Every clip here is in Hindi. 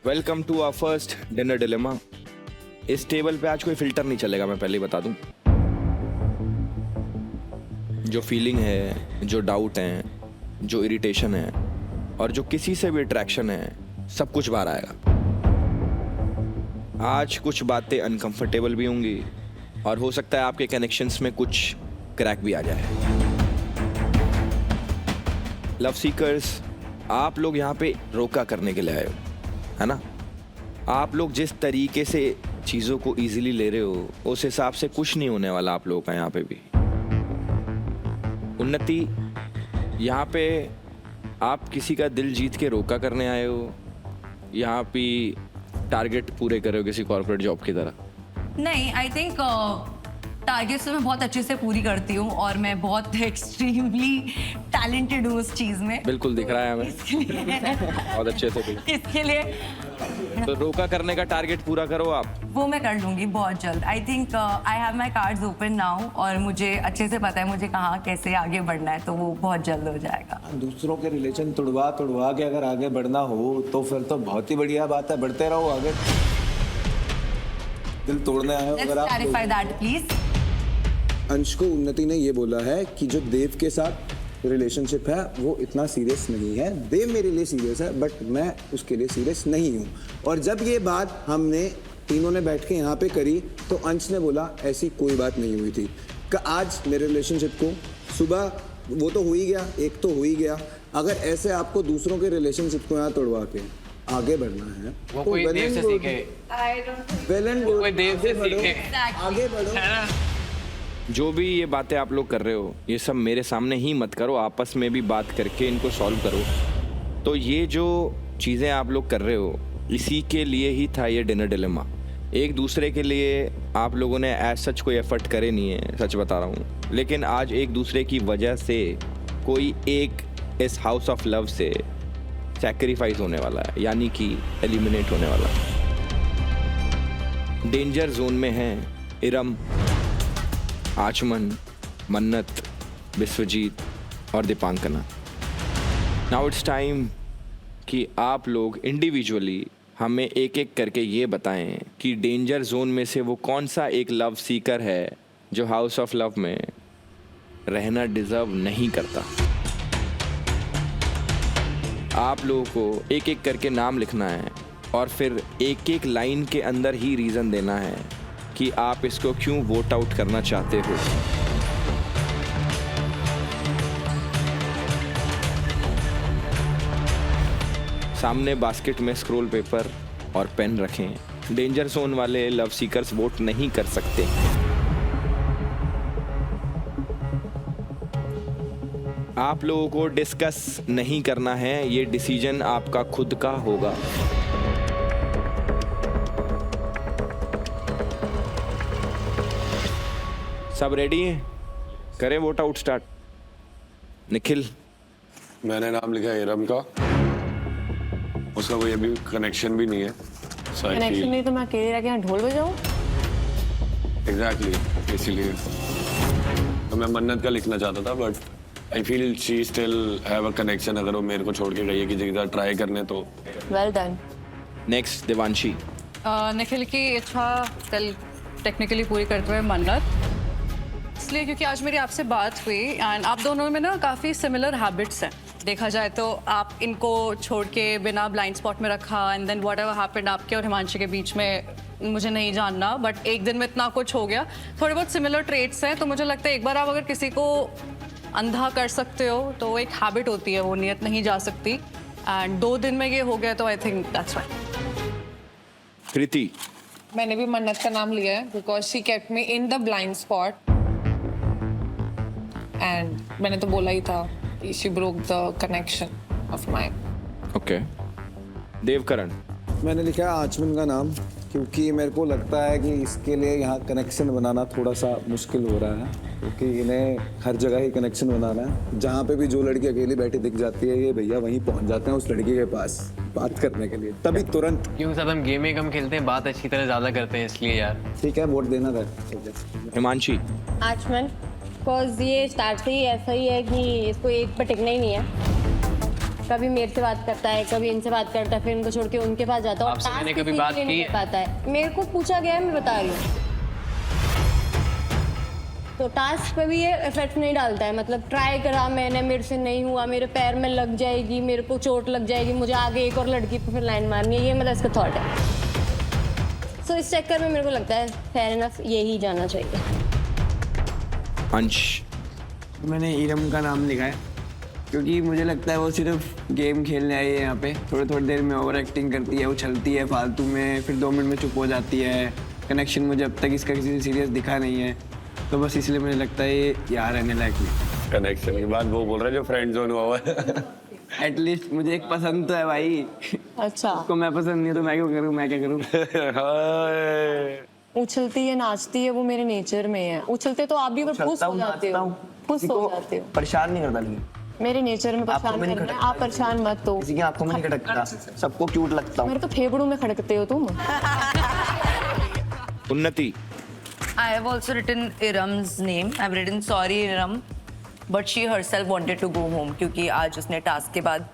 Welcome to our first dinner dilemma. इस टेबल पे आज कोई फिल्टर नहीं चलेगा, मैं पहले ही बता दूं। जो फीलिंग है, जो डाउट है, जो इरिटेशन है और जो किसी से भी अट्रैक्शन है, सब कुछ बाहर आएगा। आज कुछ बातें अनकंफर्टेबल भी होंगी और हो सकता है आपके कनेक्शंस में कुछ क्रैक भी आ जाए। लव सीकर्स, आप लोग यहाँ पे रोका करने के लिए आए हो, है ना? आप लोग जिस तरीके से चीज़ों को इजीली ले रहे हो, उस हिसाब से कुछ नहीं होने वाला आप लोगों का यहाँ पे भी। उन्नति, यहाँ पे आप किसी का दिल जीत के रोका करने आए हो, यहाँ पे टारगेट पूरे कर रहे हो किसी कॉर्पोरेट जॉब की तरह? नहीं, आई थिंक टारगेट्स तो मैं बहुत अच्छे से पूरी करती हूँ और मैं बहुत एक्सट्रीमली टैलेंटेड हूँ उस चीज़ में। बिल्कुल दिख रहा है हमें। बहुत अच्छे से भी। इसके लिए तो रोका करने का टारगेट पूरा करो आप। वो मैं कर लूँगी बहुत जल्द। I think I have my cards open now और मुझे अच्छे से पता है मुझे कहाँ कैसे आगे बढ़ना है, तो वो बहुत जल्द हो जाएगा। दूसरों के रिलेशन तुड़वा के अगर आगे बढ़ना हो तो फिर तो बहुत ही बढ़िया बात है, बढ़ते रहो आगे। दिल तोड़ने आए हो अगर आप। Clarify that please. अंश को उन्नति ने ये बोला है कि जो देव के साथ रिलेशनशिप है वो इतना सीरियस नहीं है। देव मेरे लिए सीरियस है बट मैं उसके लिए सीरियस नहीं हूँ। और जब ये बात हमने तीनों ने बैठ के यहाँ पे करी तो अंश ने बोला ऐसी कोई बात नहीं हुई थी। आज मेरे रिलेशनशिप को सुबह वो तो हो ही गया, एक तो हो ही गया। अगर ऐसे आपको दूसरों के रिलेशनशिप को यहाँ तोड़वा के आगे बढ़ना है वो तो कोई देव से सीखे। कोई देव से सीखे। आगे बढ़ो। जो भी ये बातें आप लोग कर रहे हो, ये सब मेरे सामने ही मत करो, आपस में भी बात करके इनको सॉल्व करो। तो ये जो चीज़ें आप लोग कर रहे हो, इसी के लिए ही था ये डिनर डिलेमा। एक दूसरे के लिए आप लोगों ने एज सच कोई एफर्ट करे नहीं है, सच बता रहा हूँ। लेकिन आज एक दूसरे की वजह से कोई एक इस हाउस ऑफ लव से सैक्रिफाइस होने वाला है, यानी कि एलिमिनेट होने वाला है। डेंजर जोन में हैं इरम, आचमन, मन्नत, विश्वजीत और दीपांकना। नाउ इट्स टाइम कि आप लोग इंडिविजुअली हमें एक एक करके ये बताएं कि डेंजर जोन में से वो कौन सा एक लव सीकर है जो हाउस ऑफ लव में रहना डिजर्व नहीं करता। आप लोगों को एक एक करके नाम लिखना है और फिर एक एक लाइन के अंदर ही रीज़न देना है कि आप इसको क्यों वोट आउट करना चाहते हो। सामने बास्केट में स्क्रॉल पेपर और पेन रखें। डेंजर जोन वाले लव सीकर्स वोट नहीं कर सकते। आप लोगों को डिस्कस नहीं करना है, ये डिसीजन आपका खुद का होगा। सब रेडी हैं? करें वोट आउट स्टार्ट। निखिल। मैंने नाम लिखा है इरम का। उसका कोई अभी कनेक्शन भी नहीं है। कनेक्शन नहीं तो मैं अकेले रह के यहाँ ढोल बजाऊं? एग्जैक्टली, इसीलिए तो मैं मन्नत का लिखना चाहता था but I feel she still have a connection. अगर वो मेरे को छोड़ के गई है किसी के साथ ट्राई करने तो well done. Next Devanshi. Nikhil की इच्छा कल टेक्निकली पूरी करते हुए मन्नत, इसलिए क्योंकि आज मेरी आपसे बात हुई एंड आप दोनों में ना काफ़ी सिमिलर हैबिट्स हैं। देखा जाए तो आप इनको छोड़ के बिना ब्लाइंड स्पॉट में रखा एंड देन व्हाटएवर हैपेंड आपके और हिमांशी के बीच में मुझे नहीं जानना, बट एक दिन में इतना कुछ हो गया। थोड़े बहुत सिमिलर ट्रेट्स हैं, तो मुझे लगता है एक बार आप अगर किसी को अंधा कर सकते हो तो वो एक हैबिट होती है, वो नियत नहीं जा सकती। एंड 2 दिन में ये हो गया तो आई थिंक दैट्स फाइन। कृति। मैंने भी मन्नत का नाम लिया है because she kept me in the blind spot and मैंने तो बोला ही था कि she broke the connection of mind. Okay. Devkaran. मैंने लिखा है आचमन का नाम क्योंकि मेरे को लगता है कि इसके लिए यहाँ कनेक्शन बनाना थोड़ा सा मुश्किल हो रहा है, क्योंकि इन्हें हर जगह ही कनेक्शन बनाना है। जहाँ पे भी जो लड़की अकेली बैठी दिख जाती है ये भैया वहीं पहुँच जाते हैं उस लड़की के पास बात करने के लिए, तभी तुरंत। क्यों सब हम गेम ही कम खेलते हैं, बात अच्छी तरह ज़्यादा करते हैं इसलिए यार। ठीक है, वोट देना था। हिमांशी। आचमन, बिकॉज ये स्टार्ट से ही ऐसा ही है कि इसको एक पर टिकना ही नहीं है। कभी मेरे से बात करता है, कभी इनसे बात करता है, फिर इनको छोड़ के उनके पास जाता है और आपसे task मैंने कभी किसी बात के लिए नहीं की? कर पाता है। मेरे को पूछा गया है, मैं बता रही हूँ। तो टास्क पे भी ये इफेक्ट नहीं डालता है, मतलब ट्राई करा मैंने, मेरे से नहीं हुआ, मेरे पैर में लग जाएगी, मेरे को चोट लग जाएगी, मुझे आगे एक और लड़की पे फिर लाइन मारनी है, ये मतलब इसका थॉट है। सो इस चक्कर में मेरे को लगता है फेयर इनफ यही जाना चाहिए। अंश, मैंने इरम का नाम लिखा है क्योंकि मुझे लगता है वो सिर्फ गेम खेलने आई है यहाँ पे। थोड़ी देर में ओवर एक्टिंग करती है, उछलती है फालतू में, फिर 2 मिनट में चुप हो जाती है। कनेक्शन मुझे अब तक इसका किसी से सीरियस दिखा नहीं है, तो बस इसलिए मुझे लगता है ये यहाँ रहने लायक नहीं। कनेक्शन की बात वो बोल रहा है जो फ्रेंड जोन हुआ हुआ है। एटलीस्ट मुझे एक पसंद तो है भाई। अच्छा, उसको मैं पसंद नहीं है तो मैं क्यों करूँ, मैं क्या करूँ। हाय। उछलती है, नाचती है, वो मेरे नेचर में है। उछलते तो आप भी पर खुश हो जाते हो, खुश हो जाते हो। परेशान नहीं करता लेकिन मेरे नेचर में परेशान करना है, आप परेशान मत हो। किसी की आंखों में नहीं खटकता, सबको क्यूट लगता हूँ। मेरे तो फेफड़ों में खड़कते हो तुम। उन्नति, I have also written Iram's name. I've written sorry Iram, but she herself wanted to go home क्योंकि आज उसने टास्क के बाद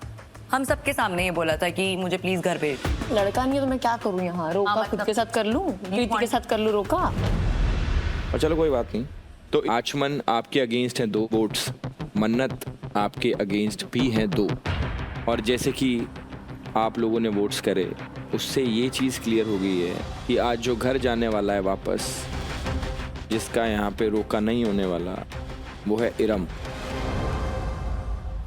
हम सबके सामने ये बोला था कि मुझे प्लीज घर भेज। लड़का नहीं है तो मैं क्या करूँ यहाँ? रोका मतलब- खुद के साथ कर लूँ, प्रीति के साथ कर लूँ रोका। और चलो कोई बात नहीं। तो आचमन आपके अगेंस्ट हैं 2 वोट्स, मन्नत आपके अगेंस्ट भी हैं 2। और जैसे कि आप लोगों ने वोट्स करे, उससे ये चीज़ क्लियर हो गई है कि आज जो घर जाने वाला है वापस, जिसका यहाँ पे रोका नहीं होने वाला, वो है इरम।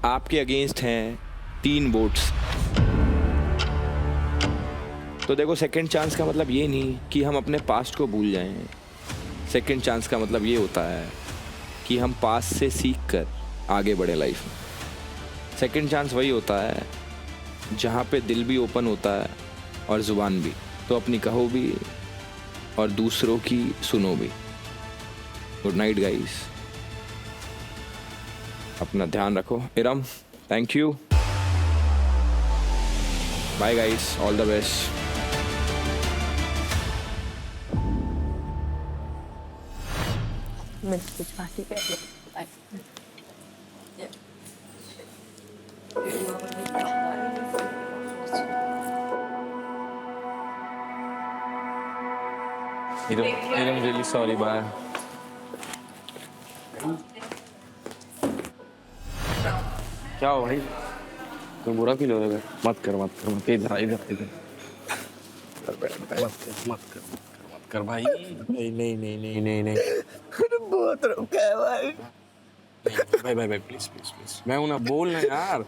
आपके अगेंस्ट हैं 3 वोट्स। तो देखो, सेकंड चांस का मतलब ये नहीं कि हम अपने पास्ट को भूल जाएं। सेकंड चांस का मतलब ये होता है कि हम पास्ट से सीख कर आगे बढ़े लाइफ में। सेकंड चांस वही होता है जहाँ पे दिल भी ओपन होता है और ज़ुबान भी। तो अपनी कहो भी और दूसरों की सुनो भी। गुड नाइट गाइस, अपना ध्यान रखो। Iram, thank you, bye guys, all the best. मैं कुछ बात ही कर रही हूँ। I'm really sorry, bye. क्या हो भाई? तो बुरा फील हो रहा है? मत कर इधर मत कर भाई। नहीं बहुत रोका है भाई। भाई प्लीज मैं हूं ना, बोल ना यार।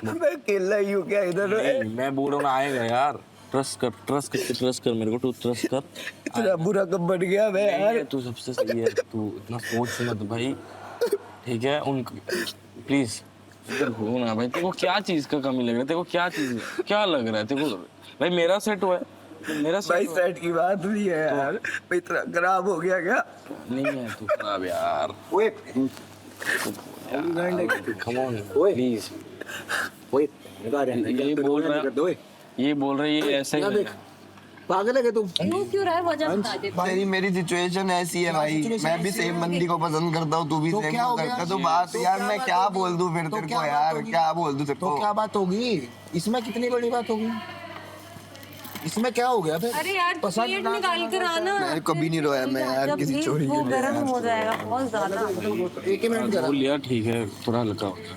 मैं अकेला ही हूँ क्या इधर? नहीं, मैं बोल रहा हूँ ना, आएगा यार। ट्रस्ट कर मेरे को, तू ट्रस्ट कर। इतना बुरा कब बन गया मैं यार? तू सबसे सही है, तू इतना सोच मत भाई, ठीक है? उन प्लीज इधर हो ना भाई। तेरे को क्या चीज का कमी लग रहा है? तेरे को क्या लग रहा है तेरे को? भाई मेरा सेट हुआ है, मेरा भाई सेट हुआ है। सेट की बात नहीं है यार, भाई इतना खराब हो गया क्या? नहीं है तू खराब यार। ओए कम ऑन ओए। प्लीज। ओए ये बोल रहा है ये ऐसे ही देख, पागल है क्या तू? क्यों रहा है वजह बता दे। मेरी सिचुएशन ऐसी है भाई, मैं भी सेम बंदी को पसंद करता हूँ, तू भी सेम करता है। तो बात यार मैं क्या बोल दूं फिर तेरे को यार, क्या बोल दूं तेरे को? क्या बात होगी इसमें? कितनी बड़ी बात होगी इसमें? क्या हो गया फिर? अरे यार पीरियड निकाल कर आना। मैं कभी नहीं रोया मैं यार किसी चोरी वो के लिए गर्म हो जाएगा बहुत ज्यादा। एक ही मिनट बोल लिया, ठीक है, थोड़ा हल्का हो गया।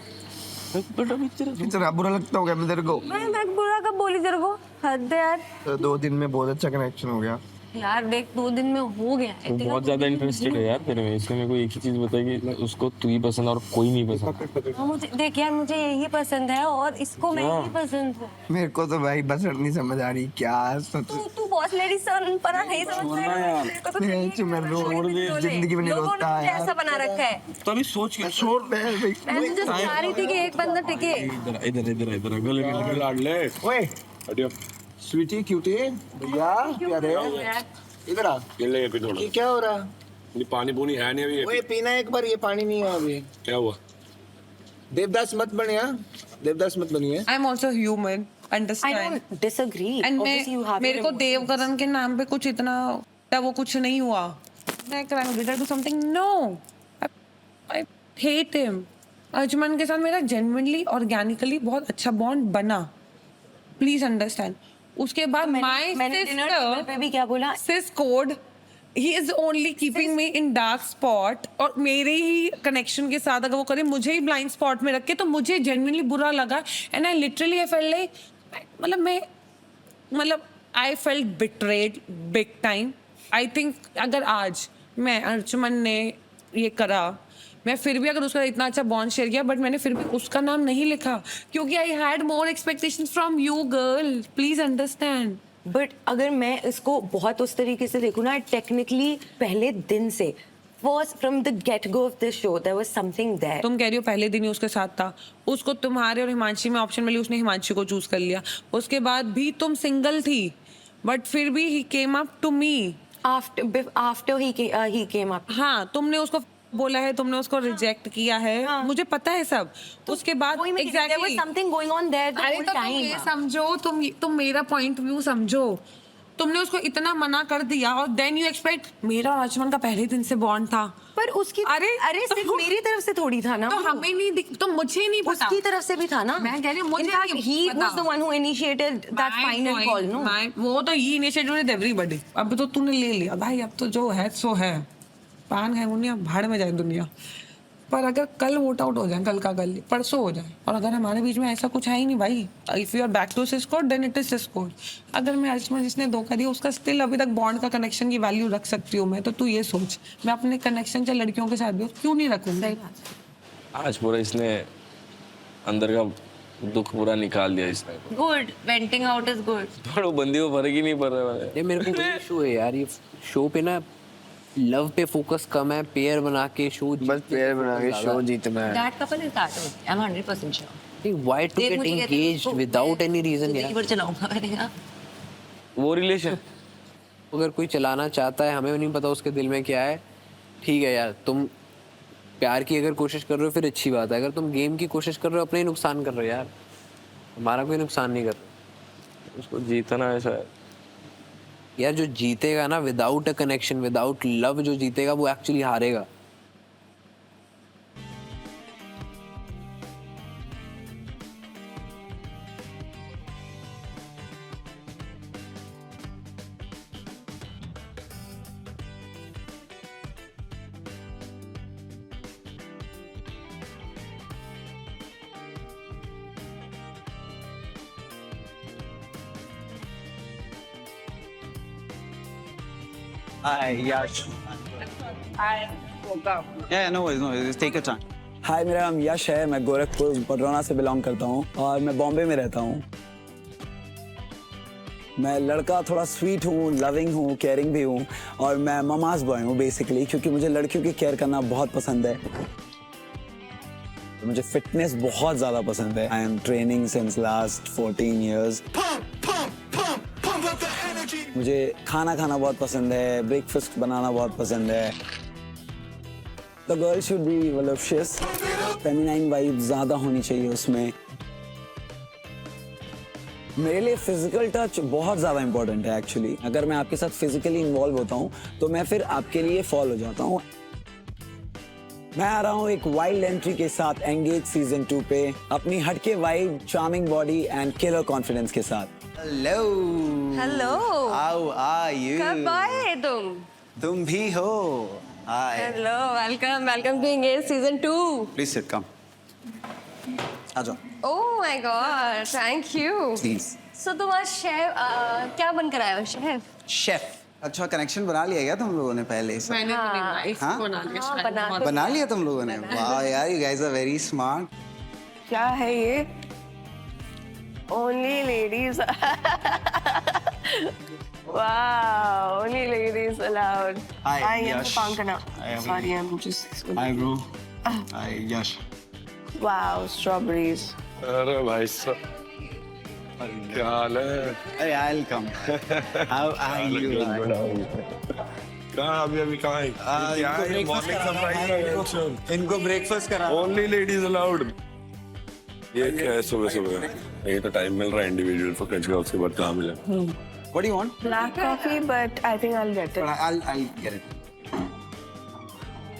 बट अभी तेरा बुरा लगता होगा मैं तेरे को? मैं बुरा कब बोली तेरे को? हद है यार। तो 2 दिन में बहुत अच्छा कनेक्शन हो गया। यार देख 2 दिन में हो गया है। वो बहुत ज्यादा इंटरेस्टेड है यार तेरे में, इसलिए मेरे को एक ही चीज बताई कि उसको तू ही पसंद और कोई नहीं पसंद। हाँ, मुझे देख यार, मुझे यही पसंद है और इसको मैं ही पसंद हूँ। मेरे को तो भाई बस नहीं समझ आ रही क्या तू बॉस लेडी सन पना नहीं समझ रहा है। मेरे को तो जिंदगी में नहीं लोगों ने रोता मुझे ऐसा बना रखा है। तो अभी सोच के छोड़ दे भाई। मैं तुझे सिखा रही थी कि एक बंदा टिके। इधर गले में लाड़ ले। ओए हटियो। स्वीटी क्यूटी भैया क्या रे? इधर आ। ले पे थोड़ा। ये क्या हो रहा? ये पानी पूनी है नहीं अभी। ओए पीना एक बार, ये पानी नहीं है अभी। क्या हुआ? देवदास मत बनिया, देवदास मत बनिए। I'm also human. I Understand? don't disagree. And Obviously you have मेरे your को emotions. देवकरण के नाम पे कुछ इतना वो कुछ नहीं हुआ। Like, did I do something? No. I hate him. Arjuman के साथ मेरा जेन्युइनली ऑर्गेनिकली बहुत अच्छा बॉन्ड बना, प्लीज अंडरस्टैंड। उसके बाद माय मैंने डिनर टेबल पे भी क्या बोला, sis code, he is only keeping me in dark spot, और मेरे ही कनेक्शन के साथ अगर वो करे मुझे ही ब्लाइंड स्पॉट में रखे तो मुझे जेन्युइनली बुरा लगा। And I literally I felt like मतलब I felt betrayed big time. I think अगर आज मैं अर्जुमन ने ये करा, मैं फिर भी अगर उसका इतना अच्छा बॉन्ड शेयर किया, बट मैंने फिर भी उसका नाम नहीं लिखा क्योंकि I had more expectations from you girl, please understand. But अगर मैं इसको बहुत उस तरीके से देखूँ ना, टेक्निकली पहले दिन से first from the get go of the show there was something there. तुम कह रही हो पहले दिन ही उसके साथ था, उसको तुम्हारे और हिमांशी में ऑप्शन मिली, उसने हिमांशी को चूज कर लिया। उसके बाद भी तुम सिंगल थी, बट फिर भी he came up to me after he came up. हाँ, तुमने उसको बोला है, तुमने उसको रिजेक्ट किया है, हाँ। मुझे पता है सब। उसके बाद exactly something going on their the अरे होल तो तुम टाइम। ये समझो, तुम मेरा पॉइंट व्यू समझो। तुमने उसको इतना मना कर दिया और देन यू एक्सपेक्ट, मेरा और अर्जुमन का पहले दिन से बॉन्ड था, पर उसकी अरे सिर्फ मेरी तरफ से थोड़ी था ना, तो हमें नहीं तो मुझे नहीं पता, उसकी तरफ से भी था ना। मैं कह रही हूँ मुझे नहीं ही पता। Was the one who initiated that final call. No, वो तो ही इनिशिएटिव विद एवरीबॉडी। अब तो तूने ले लिया भाई, अब तो जो है सो है, पान है मुनिया, भाड़ में जाए दुनिया। पर अगर कल वोट आउट हो जाए, कल का कल परसों हो जाए, और अगर हमारे बीच में ऐसा कुछ है ही नहीं भाई, if you are back to sis code then it is sis code. अगर मैं अर्जुमन जिसने धोखा दिया उसका स्टिल अभी तक बॉन्ड का कनेक्शन की वैल्यू रख सकती हूँ मैं, तो तू ये सोच, मैं अपने कनेक्शन से लड़कियों के साथ भी क्यों नहीं रखूंगी। आज पूरा इसने अंदर का दुख पूरा निकाल दिया इसने। Good, venting out is good. पर वो बंदी को फर्क ही नहीं पड़ रहा है। ये मेरे को इशू है यार, ये शो पे ना लव पे फोकस कम है, पेयर बना के शो, बस पेयर बना के शो जीतना है। That couple is that, I am 100% sure. Why to get engaged without any reason यार। पर चलाऊंगा मैंने वो रिलेशन अगर कोई चलाना चाहता है, हमें नहीं पता उसके दिल में क्या है, ठीक है यार, तुम प्यार की अगर कोशिश कर रहे हो फिर अच्छी बात है। अगर तुम गेम की कोशिश कर रहे हो, अपने ही नुकसान कर रहे हो यार, हमारा कोई नुकसान नहीं कर रहे। उसको जीतना ऐसा है यार, जो जीतेगा ना without a connection, without love, जो जीतेगा वो एक्चुअली हारेगा। Hi, Yash. Hi, welcome. Yeah, no worries. Take your time. हाय, मेरा नाम यश है, मैं गोरखपुर बडरौना से बिलोंग करता हूँ और मैं बॉम्बे में रहता हूँ। मैं लड़का थोड़ा स्वीट हूँ, लविंग हूँ, केयरिंग भी हूँ, और मैं ममाज बॉय हूँ बेसिकली, क्योंकि मुझे लड़कियों की केयर करना बहुत पसंद है। मुझे फिटनेस बहुत ज़्यादा पसंद है। I am training since last 14 years। मुझे खाना खाना बहुत पसंद है, ब्रेकफास्ट बनाना बहुत पसंद है। The girl should be voluptuous, feminine vibe ज़्यादा होनी चाहिए उसमें। मेरे लिए फिजिकल टच बहुत ज़्यादा इंपॉर्टेंट है एक्चुअली। अगर मैं आपके साथ फिजिकली इन्वॉल्व होता हूँ तो मैं फिर आपके लिए फॉल हो जाता हूँ। मैं आ रहा हूँ एक वाइल्ड एंट्री के साथ एंगेज सीजन 2 पे, अपनी हटके vibe, charming body and killer confidence के साथ। Hello. Hello, How are you? कब आए तुम? तुम भी हो? Hi. Hello, welcome to Engage season 2। Please sit. Come. आ जाओ. Oh my God, thank you. Please. So तुम आज शेफ क्या बनकर आए हो? शेफ? Chef. अच्छा, कनेक्शन बना लिया क्या तुम लोगों ने पहले से? मैंने तो नहीं बनाई, इसको हाँ? बना लिया। बना लिया तुम लोगों ने? वाह यार, you guys are very smart. क्या है ये? Only ladies. Wow, only ladies allowed. Hi, I am Yash. Pankana. Hi, how are Sorry, you? I'm just. Hi bro. Hi Yash. Wow, strawberries. अरे भाई साहब, क्या हाल है? Hey, I'll come. How are you? कहाँ अभी कहाँ है? क्या है? Morning surprise. इनको ब्रेकफास्ट करा। Only ladies allowed. ये क्या है सुबह सुबह? ये तो टाइम मिल रहा है इंडिविजुअल को, कच उसके बाद कहाँ मिले? What do you want? Black coffee, but I think I'll get it. I'll get it.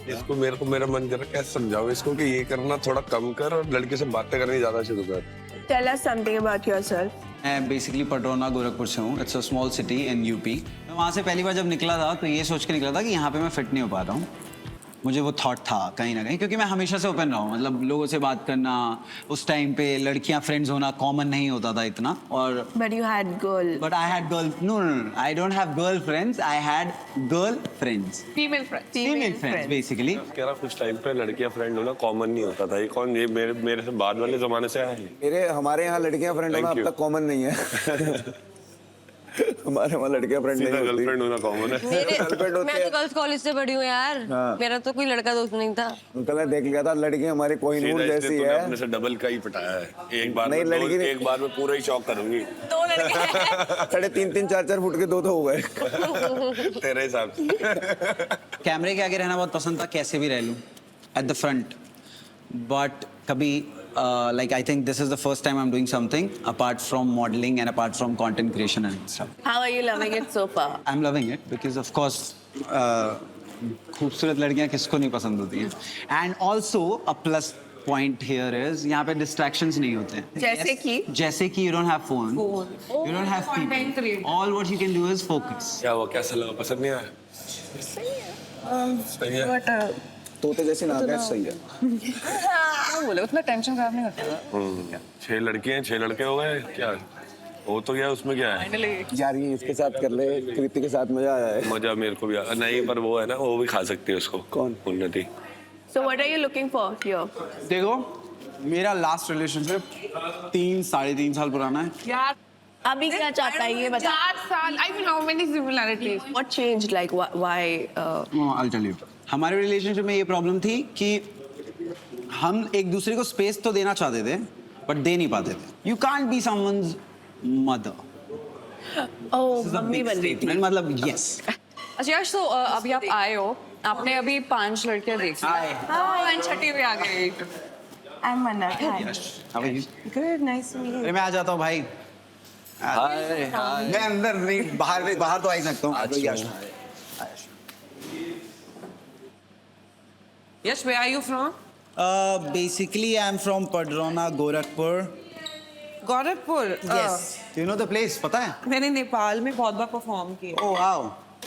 इसको मेरा मन कर रहा है कैसे समझाओ इसको कि ये करना थोड़ा कम कर और लड़के से बातें करनी ज्यादा शुरू कर। Tell us something about yourself. मैं बेसिकली पटरौना गोरखपुर से हूँ। It's a small city in UP. मैं वहाँ से पहली बार जब निकला था तो ये सोच के निकला था कि यहाँ पे मैं फिट नहीं हो पा रहा हूँ। मुझे वो थॉट था कहीं ना कहीं, क्योंकि मैं हमेशा से ओपन रहा हूँ, मतलब लोगों से बात करना, उस टाइम पे लड़कियाँ फ्रेंड्स होना कॉमन नहीं होता था इतना। और But you had girl. But I had girl, no I don't have girl friends, I had girl friends, female friend. Female friends basically. कह रहा कुछ टाइम पे लड़कियां फ्रेंड होना कॉमन नहीं होता था। ये कौन, ये मेरे से बाद वाले जमाने से आया है। हमारे यहाँ लड़कियां फ्रेंड होना Thank अब you. तक कॉमन नहीं है। हमारे वहाँ लड़कियां फ्रेंड नहीं होती। गर्लफ्रेंड होना कॉमन है। Girlfriend होती मैं है। तो गर्ल्स कॉलेज से पढ़ी हूँ यार। हाँ। मेरा तो कोई लड़का दोस्त नहीं था। कल मैं देख लिया था, लड़कियां हमारी कोहिनूर सीधा जैसी इसलिए तूने है। अपने से डबल का ही पटाया है। एक बार नहीं, में लड़की ने- एक बार में पूरा ही शॉक करूंगी। 2 लड़के 3.5 4 फुट के 2 तो हो गए। तेरे हिसाब से। कैमरे के आगे रहना बहुत पसंद था, कैसे भी रह लूं एट द फ्रंट। बट कभी like I think this is the first time I am doing something apart from modelling and apart from content creation and stuff. How are you loving it so far? I am loving it because of course खूबसूरत लड़कियां किसको नहीं पसंद होती हैं। And also a plus point here is यहाँ पे डिस्ट्रैक्शंस नहीं होते हैं। जैसे कि you don't have phone, you don't have people, all what you can do is focus. क्या वो कैसा लगा, पसंद नहीं आया? सही है। तोते जैसी नाक है, सही है। बोले उतना टेंशन खराब नहीं करता। 6 लड़के हैं 6 लड़के हो गए, क्या हो तो गया, उसमें क्या है। यार ये इसके साथ कर ले, कृति के साथ मजा आया है। मजा मेरे को भी आया नहीं, पर वो है ना, वो भी खा सकती है उसको। कौन? उन्नति। So what are you looking for here? देखो मेरा लास्ट रिलेशनशिप 3-3.5 साल पुराना है। यार अभी क्या चाहता है ये बता। 4 साल। I mean how many similarities? What changed? Like why? I'll tell you. हमारे रिलेशनशिप में ये प्रॉब्लम थी कि हम एक दूसरे को स्पेस तो देना चाहते थे बट दे नहीं पाते थे। You can't be someone's mother. Oh, mummy बन रही थी। मतलब यस। अच्छा यश, तो अभी आप आए हो, आपने अभी 5 लड़कियां देखी। हाँ, छठी भी आ गई। I'm Manat. Hi. How are you? Good. Nice to meet you. अरे मैं आ जाता हूँ भाई। मैं अंदर नहीं, बाहर तो आ ही सकता हूँ। Yes, where are you from? Basically I'm from Padrona, Gorakhpur. Gorakhpur. Yes. You know the place, पता है? मैंने नेपाल में बहुत बार परफॉर्म किया। Oh wow.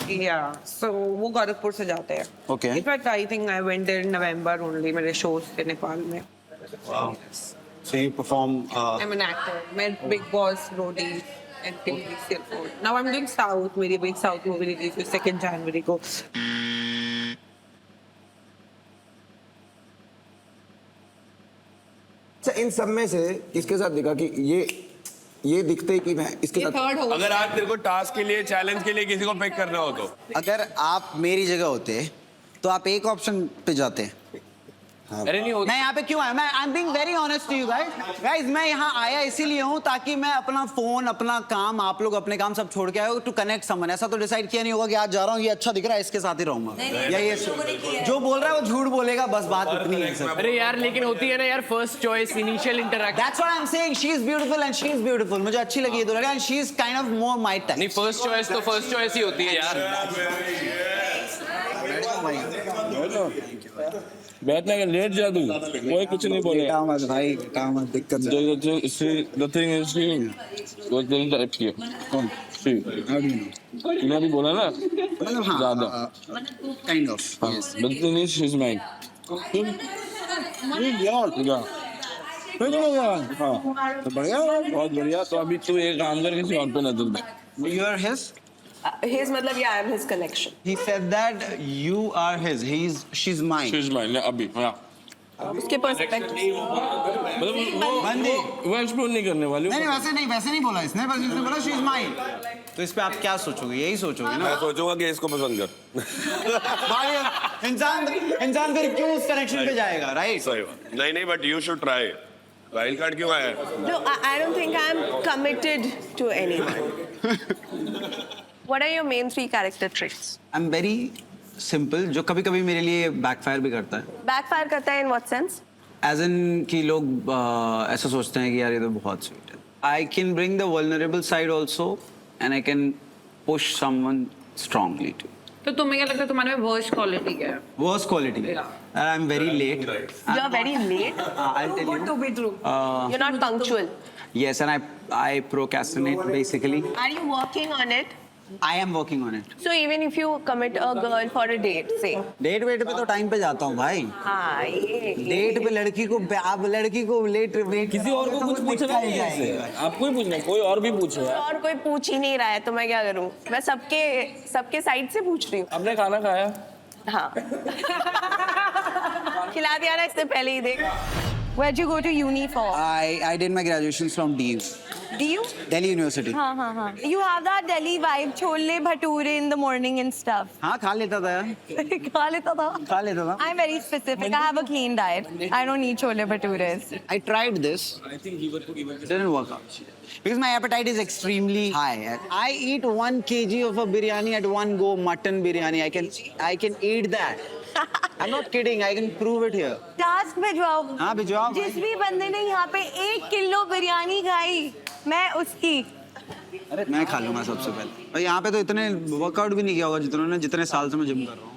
Yeah. So वो गोरखपुर से जाते हैं। Okay. In fact, I think I went there in November only. मेरे shows थे नेपाल में। Wow. So you perform. I'm an actor. मैं Big Boss, Roadies, and TV serial. Now I'm doing South. मेरी big South movie release है 2nd January को। अच्छा, इन सब में से किसके साथ दिखा कि ये दिखते ही कि मैं इसके साथ। थर्ड होगा। अगर आज तेरे को टास्क के लिए, चैलेंज के लिए किसी को पिक करना हो तो अगर आप मेरी जगह होते तो आप एक ऑप्शन पे जाते। अरे नहीं होता। मैं यहाँ पे क्यों आया? मैं I am being very honest to you guys, मैं यहाँ आया इसीलिए हूँ ताकि मैं अपना फोन, अपना काम, आप लोग अपने काम सब छोड़ के आए हो टू कनेक्ट समवन। ऐसा तो डिसाइड किया नहीं होगा कि आज जा रहा हूँ, ये अच्छा दिख रहा है, इसके साथ ही रहूंगा, या ये जो बोल रहा है वो झूठ बोलेगा, बस बात इतनी है सर। अरे यार लेकिन होती है ना यार, first choice, initial interaction. That's what I'm saying. She is beautiful and she is beautiful. मुझे अच्छी लगी ये दो लड़कियां, and she is kind of more my type. नहीं, फर्स्ट चॉइस तो फर्स्ट चॉइस ही होती है यार। बैठने का लेट जा, तू कोई कुछ नहीं बोले भाई दिक्कत द थिंग इज कि वो तेरी तरफ की है। कौन? तूने अभी बोला ना ज्यादा Kind of. Yes. The thing is she is mine. बढ़िया, बहुत बढ़िया। तो अभी तू एक काम कर, किसी और पे नजर दे। You are his. His मतलब yeah, I'm his connection. He said that you are his. She's mine. She is mine अभी। हाँ, उसके पर्सपेक्टिव। मतलब बंदी। वो एक्सप्लोर नहीं करने वाली। नहीं वैसे नहीं बोला इसने, बस इसने बोला she is mine. तो इस पे आप क्या सोचोगे? यही सोचोगे ना? मैं सोचूंगा कि इसको पसंद कर। भाई इंसान फिर क्यों उस कनेक्शन पे जाएगा, राइट? सही बात। नहीं but you should try. Wild card क्यों आया? No, I don't think I'm committed to anyone. What are your main 3 character traits? I'm very simple, जो कभी कभी मेरे लिए बैकफायर भी करता है। Backfire करता है in what sense? As in कि लोग ऐसा सोचते हैं कि यार ये तो बहुत स्वीट है। I can bring the vulnerable side also and I can push someone strongly too. तो तुम्हें क्या लगता है तुम्हारे में वर्स्ट क्वालिटी क्या है? Worst quality. I'm very late. You're very late. I'll tell you. To be true. You're not punctual. Yes, and I procrastinate basically. Are you working on it? I am working on it. So even if you commit a girl for a date, say. Date wait पे तो टाइम पे जाता हूँ भाई. हाँ ये. डेट पे लड़की को अब लड़की को लेट वेट किसी और को कुछ पूछना नहीं है इससे। आपको ही पूछना है, कोई और भी पूछे यार। और कोई पूछ ही नहीं रहा है तो मैं क्या करूँ? मैं सबके साइड से पूछ रही हूँ. आपने खाना खाया? हाँ. खिला दिया ना इससे पहले ही देख. Where'd you go to uni for? I did my graduation from DU. DU? Delhi University. हाँ. You have that Delhi vibe, chole bhature in the morning and stuff. हाँ खा लेता था यार. खा लेता था. खा लेता था. I'm very specific. I have a clean diet. I don't eat chole भटूres. I tried this. I think he Didn't work out. Because my appetite is extremely high. I eat 1 kg of a biryani at one go, mutton biryani. I can eat that. I'm not kidding. I can prove it here. Task भिजवाओ. हाँ भिजवाओ. जिस भी बंदे ने यहाँ पे 1 किलो बिरयानी खाई, मैं उसकी. मैं खा लूंगा सबसे पहले. और यहाँ पे तो इतने वर्कआउट भी नहीं किया होगा जितने साल से मैं जिम कर रहा हूँ.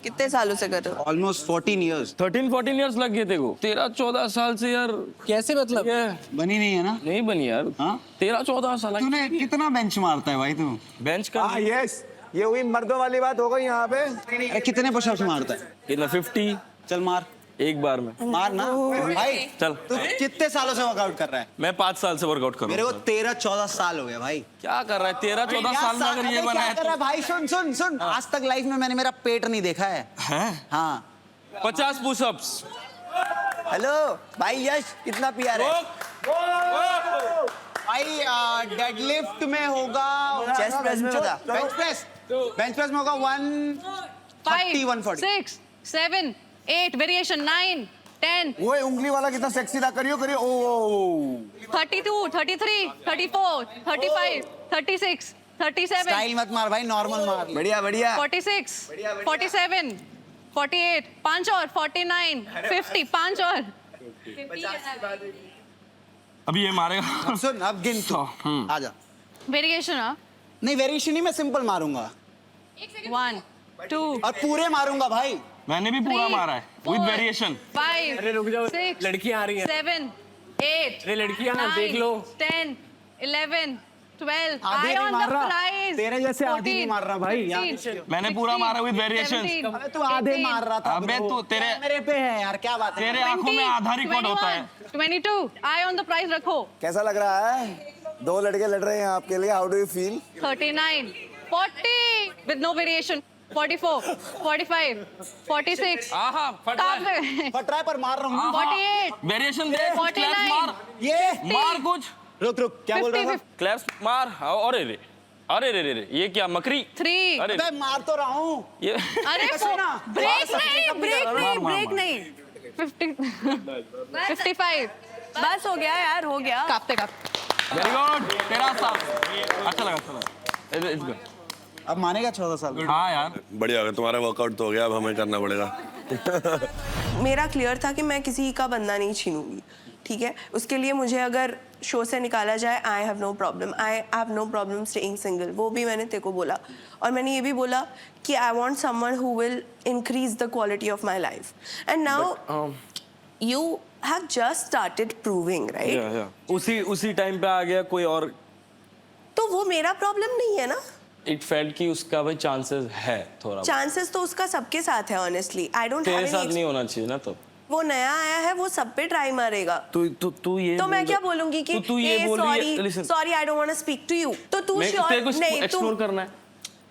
कितने सालों से कर रहे हो? Almost 14 years. 13-14 इयर्स लग गए थे को। 13-14 साल से यार कैसे मतलब? बनी नहीं है ना? नहीं बनी यार। हाँ? 13-14 साल। तूने कितना बेंच मारता है भाई तू? बेंच का? हाँ यस, ये हुई मर्दों वाली बात हो गई यहाँ पे. कितने पुशअप्स मारता है? कितना 50? चल मार. एक बार में। मार ना भाई. चल। तू कितने सालों से वर्कआउट कर रहा है? मैं 5 साल से वर्कआउट कर रहा हूँ। मेरे को 13-14 साल हो गया भाई. क्या कर रहा है? 13-14 साल में अगर ये बना है क्या कर रहा है भाई? सुन. आज तक लाइफ में मैंने मेरा पेट नहीं देखा है. हाँ. 50 पुशअप्स। हेलो भाई यश कितना पिया है? भाई डेडलिफ्ट में होगा. चेस्ट प्रेस में बता. बेंच प्रेस में होगा 130 140. 6, 7, 8 वेरिएशन 9, 10. वो उंगली वाला कितना सेक्सी था. करियो ओ. 32, 33, 34, 35, 36, 37. स्टाइल मत मार भाई, नॉर्मल मार. बढ़िया 46, 47, 48, 5 और 49, 50, 5 और. अभी ये मारेगा। सुन अब गिन तू. आजा. वेरिएशन हाँ. नहीं वेरिएशन ही मैं सिंपल मारूंगा. 1, 2 और पूरे मारूंगा भाई. मैंने भी पूरा मारा है विद वेरिएशन। 5, अरे रुक जाओ, 6, लड़कियां आ रही हैं. 7, 8. अरे लड़कियां ना, देख लो. 10, 11, 12. आधे Eye नहीं on मार the रहा. prize. तेरे जैसे आधी नहीं 14, मार रहा भाई. 15, मैंने पूरा मारा with variations. 17, अबे तू आधे 18, मार रहा था. अबे bro. तू तेरे- मेरे पे है यार, क्या बात है? तेरे आंखों में आधा रिकॉर्ड होता है। 22. Eye on the prize रखो. कैसा लग रहा है? 2 लड़के लड़ रहे हैं आपके लिए. How do you feel? 39, 40 with no variation. 44, 45, 46. आहा फट रहा है। फट रहा है पर मार रहा हूँ. 48, वेरिएशन दे। 49, क्लैप्स मार। ये मार कुछ। रुक क्या बोल रहा था? क्लैप्स मार। अरे रे अरे रे ये क्या मकरी? 3. अरे अबे मार तो रहा हूँ. ये अरे सुना? ब्रेक नहीं, मार, मार, ब्रेक मार। नहीं. 55. बस हो गया यार, हो गया. कापते. Very good. तेरा साल अच्छा लगा। It's good. अब मानेगा 14 साल. हाँ यार बढ़िया होगा. तुम्हारा वर्कआउट तो हो गया, अब हमें करना पड़ेगा. मेरा क्लियर था कि मैं किसी का बंदा नहीं छीनूंगी. ठीक है, उसके लिए मुझे अगर शो से निकाला जाए, I have no problem. I have no problem staying single. वो भी मैंने तेरे को बोला. और मैंने ये भी बोला कि I want someone who will increase the quality of my life. And now you have just started proving, right? उसी टाइम पे आ गया कोई और. तो वो मेरा प्रॉब्लम नहीं है ना. इट फेल्ट कि उसका भाई चांसेस है थोड़ा. चांसेस तो उसका सबके साथ है. ऑनेस्टली आई डोंट तेरे साथ नहीं होना चाहिए ना. तो वो नया आया है, वो सब पे ट्राई मारेगा. तू ये तो मैं क्या बोलूंगी कि तू ये बोल रही है. Listen, sorry I don't want to speak to you. तो तू श्योर नहीं. एक्सप्लोर करना है.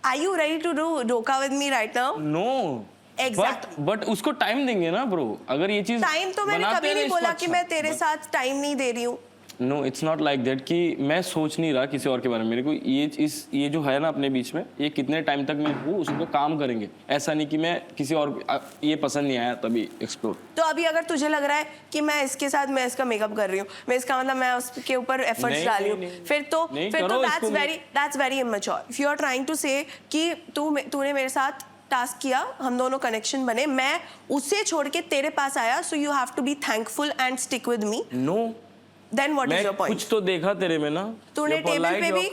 Are you ready to do धोखा with me right now? No. Exactly. But उसको टाइम देंगे ना ब्रो. अगर ये चीज टाइम तो मैंने बनाते कभी हैं नहीं इसको बोला अच्छा. कि मैं तेरे साथ टाइम नहीं दे रही हूँ. No it's not like that कि मैं सोच नहीं रहा किसी और के बारे में. मेरे को ये जो है ना अपने बीच में, ये कितने टाइम तक मैं हूँ उस पर काम करेंगे. ऐसा नहीं कि मैं किसी और ये पसंद नहीं आया तभी एक्सप्लोर. तो अभी अगर तुझे लग रहा है कि मैं इसके साथ मैं इसका मेकअप कर रही हूँ, मैं इसका मतलब मैं उसके ऊपर एफर्ट्स डाल रही हूँ, फिर तो that's very immature. If you are trying to say कि तूने मेरे साथ टास्क किया, हम दोनों कनेक्शन बने, मैं उसे छोड़ के तेरे पास आया, so you have to be thankful and stick with me. No then what is मैं योर पॉइंट? कुछ तो देखा तेरे में ना. तूने टेबल पे भी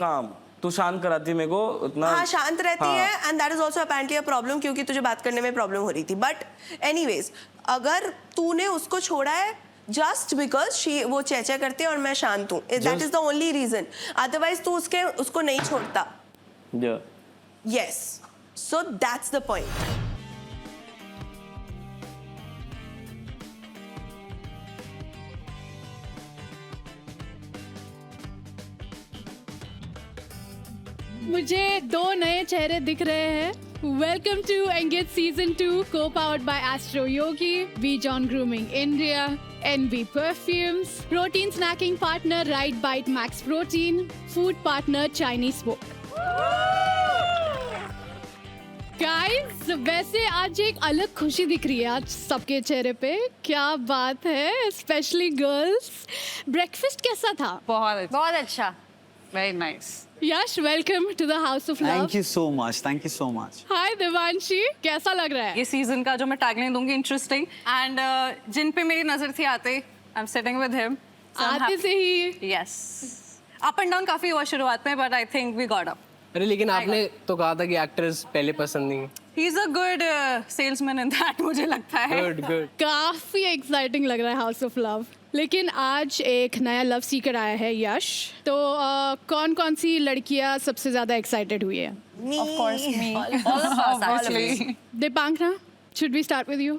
तू शांत कराती मेरे को उतना। हाँ शांत रहती है and that is also apparently a problem क्योंकि तुझे बात करने में प्रॉब्लम हो रही थी। बट एनीवेज अगर तूने उसको छोड़ा है जस्ट बिकॉज वो चेचा करती है और मैं शांत हूँ, that is the only reason, otherwise तू उसको नहीं छोड़ता। Yes, so that's the point. मुझे 2 नए चेहरे दिख रहे हैं। वेलकम टू एंगेज सीजन 2 को powered by Astro Yogi, V John grooming India, NB perfumes, protein snacking partner right bite max protein, food partner Chinese smoke. Guys वैसे आज एक अलग खुशी दिख रही है आज सबके चेहरे पे, क्या बात है, स्पेशली गर्ल्स। ब्रेकफास्ट कैसा था? बहुत अच्छा, very nice. Yash welcome to the house of love. Thank you so much, thank you so much. Hi Devanshi, कैसा लग रहा है? ये सीजन का जो मैं टैगलाइन दूंगी इंटरेस्टिंग एंड जिन पे मेरी नजर थी आते, I am sitting with him आते से ही। यस, अप एंड डाउन काफी हुआ शुरुआत में but I think we got up. अरे लेकिन आपने तो कहा था कि एक्टर्स पहले पसंद नहीं। He is a good salesman in that, मुझे लगता है। गुड। काफी एक्साइटिंग लग रहा है हाउस ऑफ लव। लेकिन आज एक नया लव सीकर आया है यश, तो कौन कौन सी लड़कियां सबसे ज्यादा एक्साइटेड हुई है? Of course me. All of us actually. Obviously. दीपांकना, should we start with you?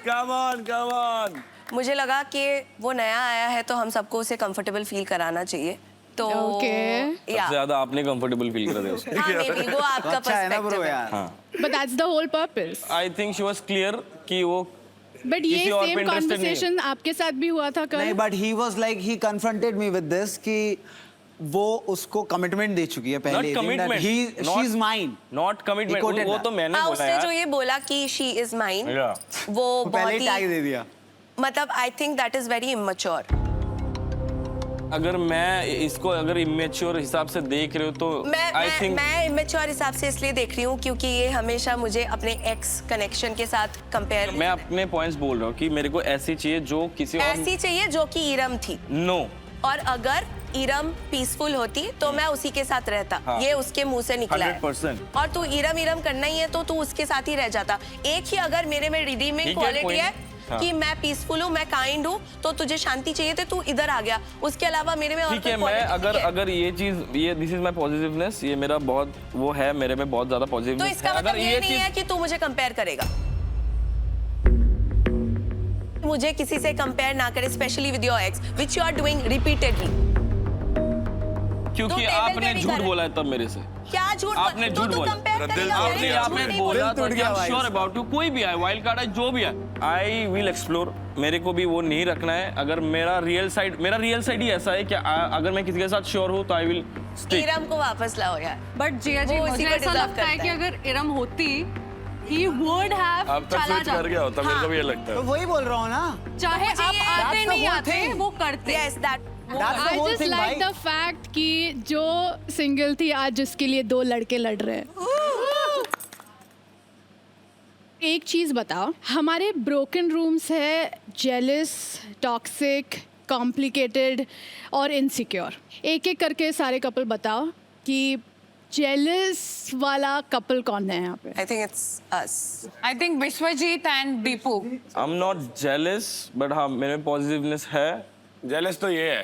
Come on. मुझे लगा कि वो नया आया है तो हम सबको उसे कंफर्टेबल फील कराना चाहिए, तो Okay. सबसे ज्यादा आपने कंफर्टेबल फील करा उसको। हाँ maybe वो आपका अच्छा है ना ब्रो पर्सपेक्टिव है। यार। But that's the whole purpose. I think she was clear कि वो But ये किसी और पे सेम interested नहीं है। कॉन्वर्सेशन आपके साथ भी हुआ था नहीं कल? But he was like he confronted me with this कि वो उसको कमिटमेंट दे चुकी है नॉट पहले। Commitment, she is mine. Not commitment, वो तो मैंने हाँ बोला उसने यार। जो ये बोला कि शी इज माइन, Yeah. वो पहले बहुत ही टैग ही दे दिया। मतलब I think that is very immature. अगर मैं इसको अगर इमेच्योर हिसाब से देख रहे हो तो आई थिंक मैं इमेच्योर हिसाब से इसलिए देख रही हूँ क्योंकि ये हमेशा मुझे अपने एक्स कनेक्शन के साथ कंपेयर, मैं अपने पॉइंट्स बोल रहा हूँ कि मेरे को ऐसी चाहिए जो किसी और ऐसी चाहिए जो कि इरम थी। नो, और अगर इरम पीसफुल होती तो मैं उसी के साथ रहता। हाँ। ये उसके मुंह से निकला है 100%। और तू इरम करना ही है तो तू उसके साथ ही रह जाता। एक ही अगर मेरे में रिडीमिंग ठीक है, क्वालिटी कोई है नहीं। हाँ। कि मैं पीसफुल हूँ, मैं काइंड हूँ, तो तुझे शांति चाहिए तो तू इधर आ गया। उसके अलावा मेरे में और ठीक है, कोई मैं quality अगर नहीं है। अगर ये चीज, ये दिस इज माय पॉजिटिवनेस, ये मेरा बहुत वो है, मेरे में बहुत ज्यादा तो पॉजिटिवनेस इसका है। मतलब अगर ये नहीं है कि तू मुझे कंपेयर करेगा। मुझे किसी से कंपेयर ना करे, specially with your ex which you are doing repeatedly. क्योंकि टेबल आपने पे भी झूठ कर- बोला है तब मेरे से। क्या झूठ आपने तो झूठ तू बोला। कंपेयर करेगा, आपने मैंने आपने झूठ नहीं बोला था टूट कि गया आई एम भाई श्योर इसका। अबाउट यू, कोई भी है, वाइल्ड कार्ड है, जो भी है, आई विल एक्सप्लोर। मेरे को भी वो नहीं रखना है। अगर मेरा रियल साइड ही ऐसा है कि अगर मैं किसी के साथ श्योर हूँ तो आई विल स्टिक। इरम को वापस लाओ यार। बट जिया जी, वो उसी मुझे को ऐसा deserve लगता है करता कि है। अगर इरम होती he would have अब तक चला स्विच कर गया जाता। होता, मेरे को भी ये लगता तो है। वही बोल रहा हूँ ना। चाहे मुझे आप ये- आते That's the नहीं whole आते, thing. वो करते। Yes that That's the I whole just thing, like भाई। the fact कि जो सिंगल थी आज जिसके लिए 2 लड़के लड़ रहे हैं। एक चीज बताओ, हमारे ब्रोकन रूम्स है जेलस, टॉक्सिक, कॉम्प्लिकेटेड और इनसिक्योर। एक एक करके सारे कपल बताओ कि जेलस वाला कपल कौन है यहाँ पे? I think it's us. I think Vishwajit and Deepu. I am not jealous, but हाँ मेरे में पॉजिटिवनेस है। जेलस तो ये है,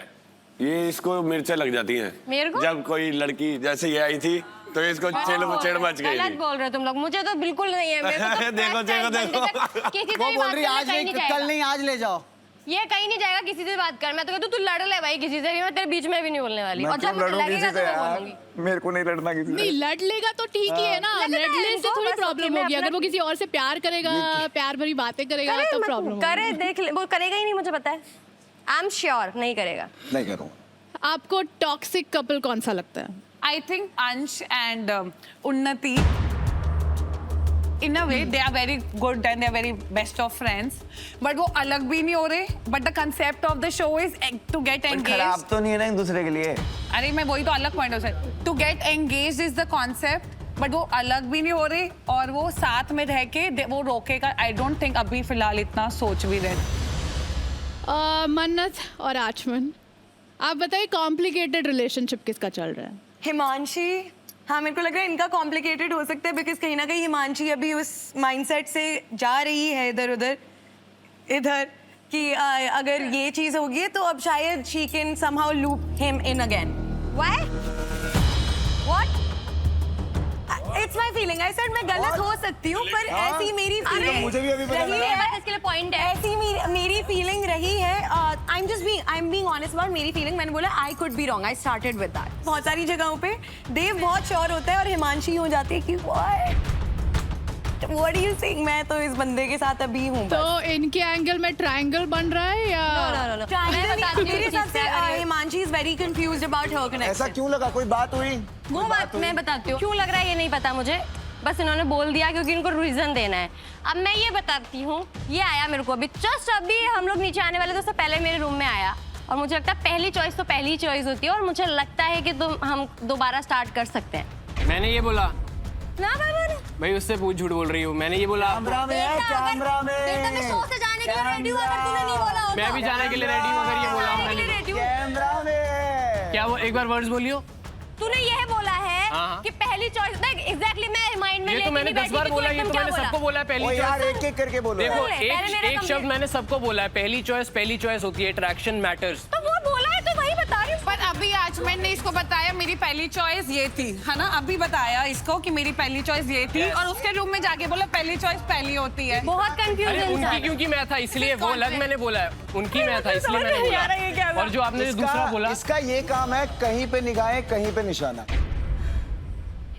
ये इसको मिर्चें लग जाती हैं। मेरे को? जब कोई लड़की जैसे ये आई थी तो इसको चिड़ मच गई गलत थी। बोल रहे हो तुम लोग, मुझे तो बिल्कुल नहीं है। मेरे को तो देखो, first time देखो, बनते तक किसी से वो भी बोल बात रही करना आज कहीं नहीं, नहीं कल जाएगा। नहीं, आज ले जाओ। ये कहीं नहीं जाएगा किसी से बात कर। मैं तो कहती हूँ तू लड़ ले भाई किसी से भी, मैं तेरे बीच में भी नहीं बोलने वाली। और जब मुझे लगेगा तो मैं बोलूंगी। मेरे को नहीं लड़ना किसी नहीं, लड़ लेगा तो ठीक ही है ना, लगता है लड़ने से इनको, थोड़ी बस प्रॉब्लम मैं होगी। अपना- अगर वो किसी और से प्यार करेगा, प्यार भरी बातें करेगा करे तो मत- प्रॉब्लम करे, देख ले, वो करेगा ही नहीं, मुझे पता है। आई एम श्योर नहीं करेगा। नहीं करूँ। आपको टॉक्सिक कपल कौन सा लगता है? I think Ansh and Unnati, in a way, they are very good and they are very best of friends. But वो अलग भी नहीं हो रहे. But the concept of the show is to get engaged. खराब तो नहीं है ना एक दूसरे के लिए। अरे मैं वही तो अलग पॉइंट हो सकता। To get engaged is the concept. But वो अलग भी नहीं हो रहे और वो साथ में रह के वो रोकेगा। I don't think अभी फिलहाल इतना सोच भी रहे। मन्नत और आचमन, आप बताइए कॉम्प्लिकेटेड रिलेशनशिप किसका चल रहा है? हिमांशी, हाँ मेरे को लग रहा है इनका कॉम्प्लिकेटेड हो सकता है बिकॉज कहीं ना कहीं हिमांशी अभी उस माइंडसेट से जा रही है इधर उधर इधर कि अगर ये चीज़ होगी तो अब शायद she can somehow loop him in again. Why? What? It's my feeling. I said मैं गलत हो सकती हूँ पर ऐसी मेरी feeling मुझे भी अभी पता रही लगा. है. इसके लिए पॉइंट है. ऐसी मेरी फीलिंग रही है. I'm being honest about मेरी फीलिंग. मैंने बोला I could be wrong. I started with that. बहुत सारी जगहों पे देव बहुत श्योर होता है और हिमांशी हो जाती है कि What do you think? मैं तो इस बंदे के साथ अभी हूँ. तो इनके एंगल में ट्रायंगल बन रहा है या? No. मेरे हिसाब से Himanshi is very confused about her connection. ऐसा क्यों लगा? कोई बात हुई? वो बात मैं बताती हूँ. क्यों लग रहा है ये नहीं पता मुझे. बस इन्होंने बोल दिया क्योंकि इनको रीजन देना है. अब मैं ये बताती हूँ. ये आया मेरे को अभी जस्ट अभी हम लोग नीचे आने वाले तो उससे पहले मेरे रूम में आया और मुझे लगता है पहली चॉइस तो पहली चॉइस होती है और मुझे लगता है कि हम दोबारा स्टार्ट कर सकते हैं. मैंने ये बोला ना बाबा ने. भाई, उससे पूछ झूठ बोल रही हूँ. मैंने ये बोला कैमरा में है, कैमरा में. बेटा मैं शो से जाने के लिए रेडी हूँ अगर तूने नहीं बोला होता. मैं भी जाने के लिए रेडी हूँ अगर ये बोला हूँ मैंने. रेडी हूँ. कैमरा में. क्या वो एक बार वर्ड्स बोलियो. तूने यह बोला है हाँ. कि पहली चॉइस देख एग्जैक्टली मैं माइंड में ये तो मैंने 10 बार बोला. ये तो मैंने सबको बोला है ओ पहली यार चॉइस. एक करके बोलो. देखो पहले मेरा एक शब्द मैंने सबको बोला है. पहली चॉइस होती है. Attraction matters. तो वो बोला है तो वही बता रही हूँ. पर अभी आज मैंने इसको बताया मेरी पहली चॉइस ये थी, है ना. अभी बताया इसको कि मेरी पहली चॉइस ये थी और उसके रूम में जाके बोला पहली चॉइस पहली होती है. बहुत अरे कंफ्यूजन उनकी क्योंकि मैं था इसलिए वो अलग मैंने बोला है. उनकी मैं था इसलिए मैंने बोला. और जो आपने जो दूसरा बोला इसका ये काम है कहीं पे निगाहें कहीं पे निशाना.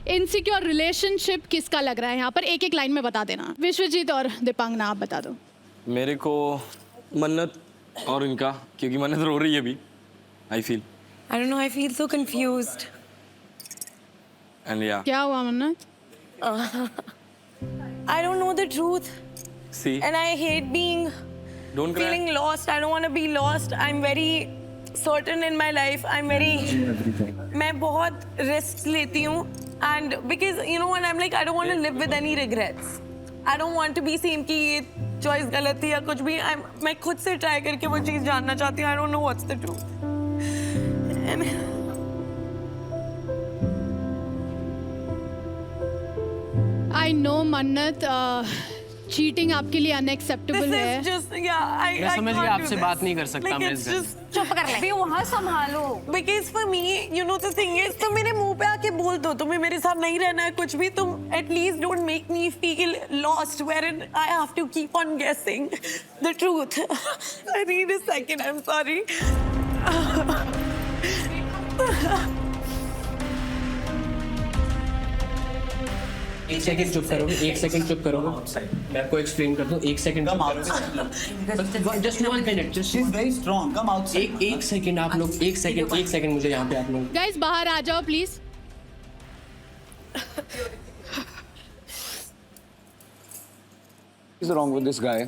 इनसिक्योर रिलेशनशिप किसका लग रहा है यहाँ पर? एक एक लाइन में बता देना. विश्वजीत और दीपांगना आप बता दो. मेरे को मन्नत और इनका, क्योंकि मन्नत रो रही है अभी. I feel I don't know. I feel so confused. And या क्या हुआ Mannat? I don't know the truth see and I hate being don't cry. feeling lost. I don't want to be lost. I'm very certain in my life. मैं बहुत risks लेती हूँ and because you know when I'm like I don't want to live with any regrets. I don't want to be seen कि ये choice गलत थी या कुछ भी. मैं खुद से try करके वो चीज़ जानना चाहती हूँ. I don't know what's the truth. I know मन्नत, चीटिंग आपके लिए अनएक्सेप्टेबल है. मैं समझ गया आपसे बात नहीं कर सकता मैं इस घर में. चुप कर ले. वहाँ संभालो. Because for me, you know the thing is, तुम मेरे मुंह पे आके बोल दो तुम्हें मेरे साथ नहीं रहना है कुछ भी. तुम at least don't make me feel lost wherein I have to keep on guessing the truth. I need a second. I'm sorry. एक सेकंड चुप करोगे. एक सेकंड चुप करोगे. मैं आपको एक्सप्लेन कर दूं. एक second just 1 minute. Just She's very strong. Come outside. एक सेकंड आप लोग. एक सेकंड मुझे यहाँ पे आप लोग. गाइस बाहर आ जाओ please. What's wrong with this guy?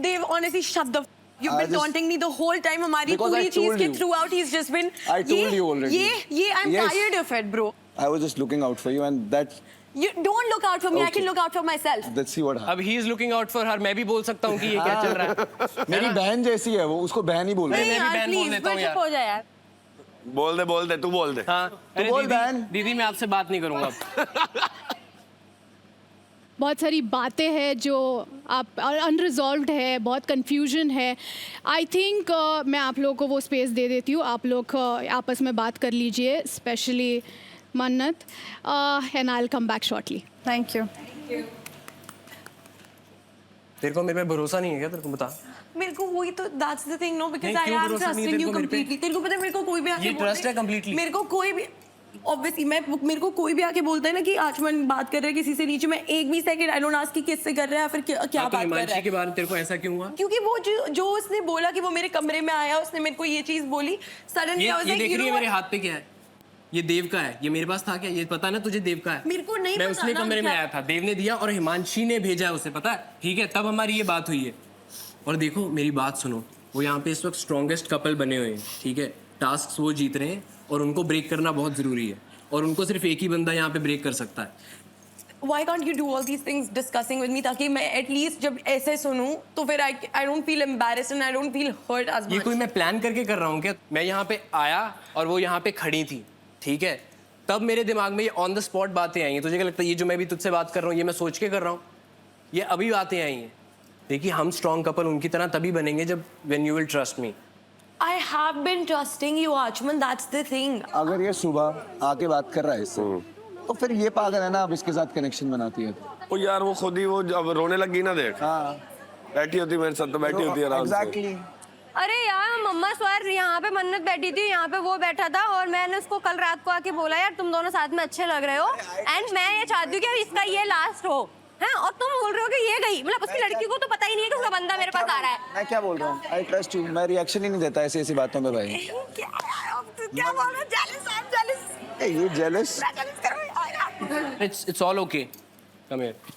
Dave, honestly, shut the. You've I been just- taunting me the whole time. हमारी Because I पूरी चीज told के you. throughout he's just been. I told you already. ये I'm Yes. tired of it, bro. I was just looking out for you and that. You don't look out for me. I Okay. can look out for myself. Let's see what happens. अब he is looking out for her. मैं भी बोल सकता हूँ कि ये क्या चल रहा है. मेरी बहन जैसी है वो, उसको बहन ही बोल रही है. मैं भी यार, बहन बोल please, देता हूँ चुप यार. हो जा यार. बोल दे तू बोल दे. हाँ. अरे बोल दीदी, बहन. दीदी मैं आपसे बात नहीं करूँगा अब. बहुत सारी बातें हैं जो आप अनरिजॉल्व्ड है, बहुत कंफ्यूजन है. आई थिंक मैं आप लोगों को वो स्पेस दे देती हूँ. आप लोग आपस में बात कर लीजिए, स्पेशली मन्नत, and I will come back shortly. Thank you. तेरे को मेरे पे भरोसा नहीं है क्या? तेरे को बता. मेरे को वही तो that's the thing, no, because नहीं, I क्यों am भरोसा नहीं है trusting तेरे you को मेरे पे? completely. तेरे को पता है मेरे को कोई भी आके ये बोलता trust है completely. मेरे को कोई भी obviously मेरे को कोई भी आके बोलता है ना कि आचमन बात कर रहा है किसी से नीचे, मैं एक भी सेकंड आई डोंट आस्क कि किससे कर रहा है फिर क्या हाँ, तो बात कर रहा हिमांशी के है. बारे में तेरे को ऐसा क्यों हुआ? क्योंकि वो जो उसने बोला कि वो मेरे कमरे में आया, उसने मेरे को ये चीज बोली सडनली. ये देख रही है मेरे हाथ पे क्या है? ये देव का है. ये मेरे पास था क्या? ये पता ना तुझे देव का है? मेरे को नहीं मैं पता उसने ना कमरे में क्या- आया था, देव ने दिया और हिमांशी ने भेजा है उसे, पता है? ठीक है, तब हमारी ये बात हुई है. और देखो मेरी बात सुनो, वो यहाँ पे इस वक्त स्ट्रॉन्गेस्ट कपल बने हुए हैं. ठीक है, टास्क वो जीत रहे हैं और उनको ब्रेक करना बहुत जरूरी है और उनको सिर्फ एक ही बंदा यहाँ पे ब्रेक कर सकता है. why can't you do all these things discussing with me ताकि मैं at least जब ऐसे सुनूं तो फिर I don't feel embarrassed and I don't feel hurt as ये much. कोई मैं प्लान करके कर रहा हूँ क्या? मैं यहाँ पे आया और वो यहाँ पे खड़ी थी, ठीक है? तब मेरे दिमाग में ये ऑन द स्पॉट बातें आई हैं। तुझे क्या लगता है ये जो मैं भी तुझसे बात कर रहा हूँ ये मैं सोच के कर रहा हूँ? ये अभी बातें आई हैं। देखिए हम स्ट्रॉन्ग कपल उनकी तरह तभी बनेंगे जब when you will trust me. I have been trusting you, Achman. That's the thing. अगर ये सुबह आके बात कर रहा है इससे तो फिर ये पागल है ना, अब इसके साथ कनेक्शन बनाती है। ओ यार वो खुद ही वो अब रोने लगी ना, देख हाँ बैठी होती मेरे साथ तो बैठी होती है आराम से। एग्जैक्टली। अरे यार मम्मा सवार यहाँ पे मन्नत बैठी थी, यहाँ पे वो बैठा था और मैंने उसको कल रात को आके बोला यार तुम दोनों साथ में अच्छे लग रहे हो एंड मैं ये चाहती हूँ कि इसका ये लास्ट हो हैं, और तुम बोल रहे हो कि ये गई, मतलब उसकी लड़की को तो पता ही नहीं है कि उसका बंदा मेरे पास आ रहा है। मैं क्या बोल रहा हूँ, आई ट्रस्ट यू। मैं रिएक्शन ही नहीं देता ऐसी ऐसी बातों में भाई। क्या बोल रहे हो? Jealous, I'm jealous. ये jealous. It's all okay. Come here.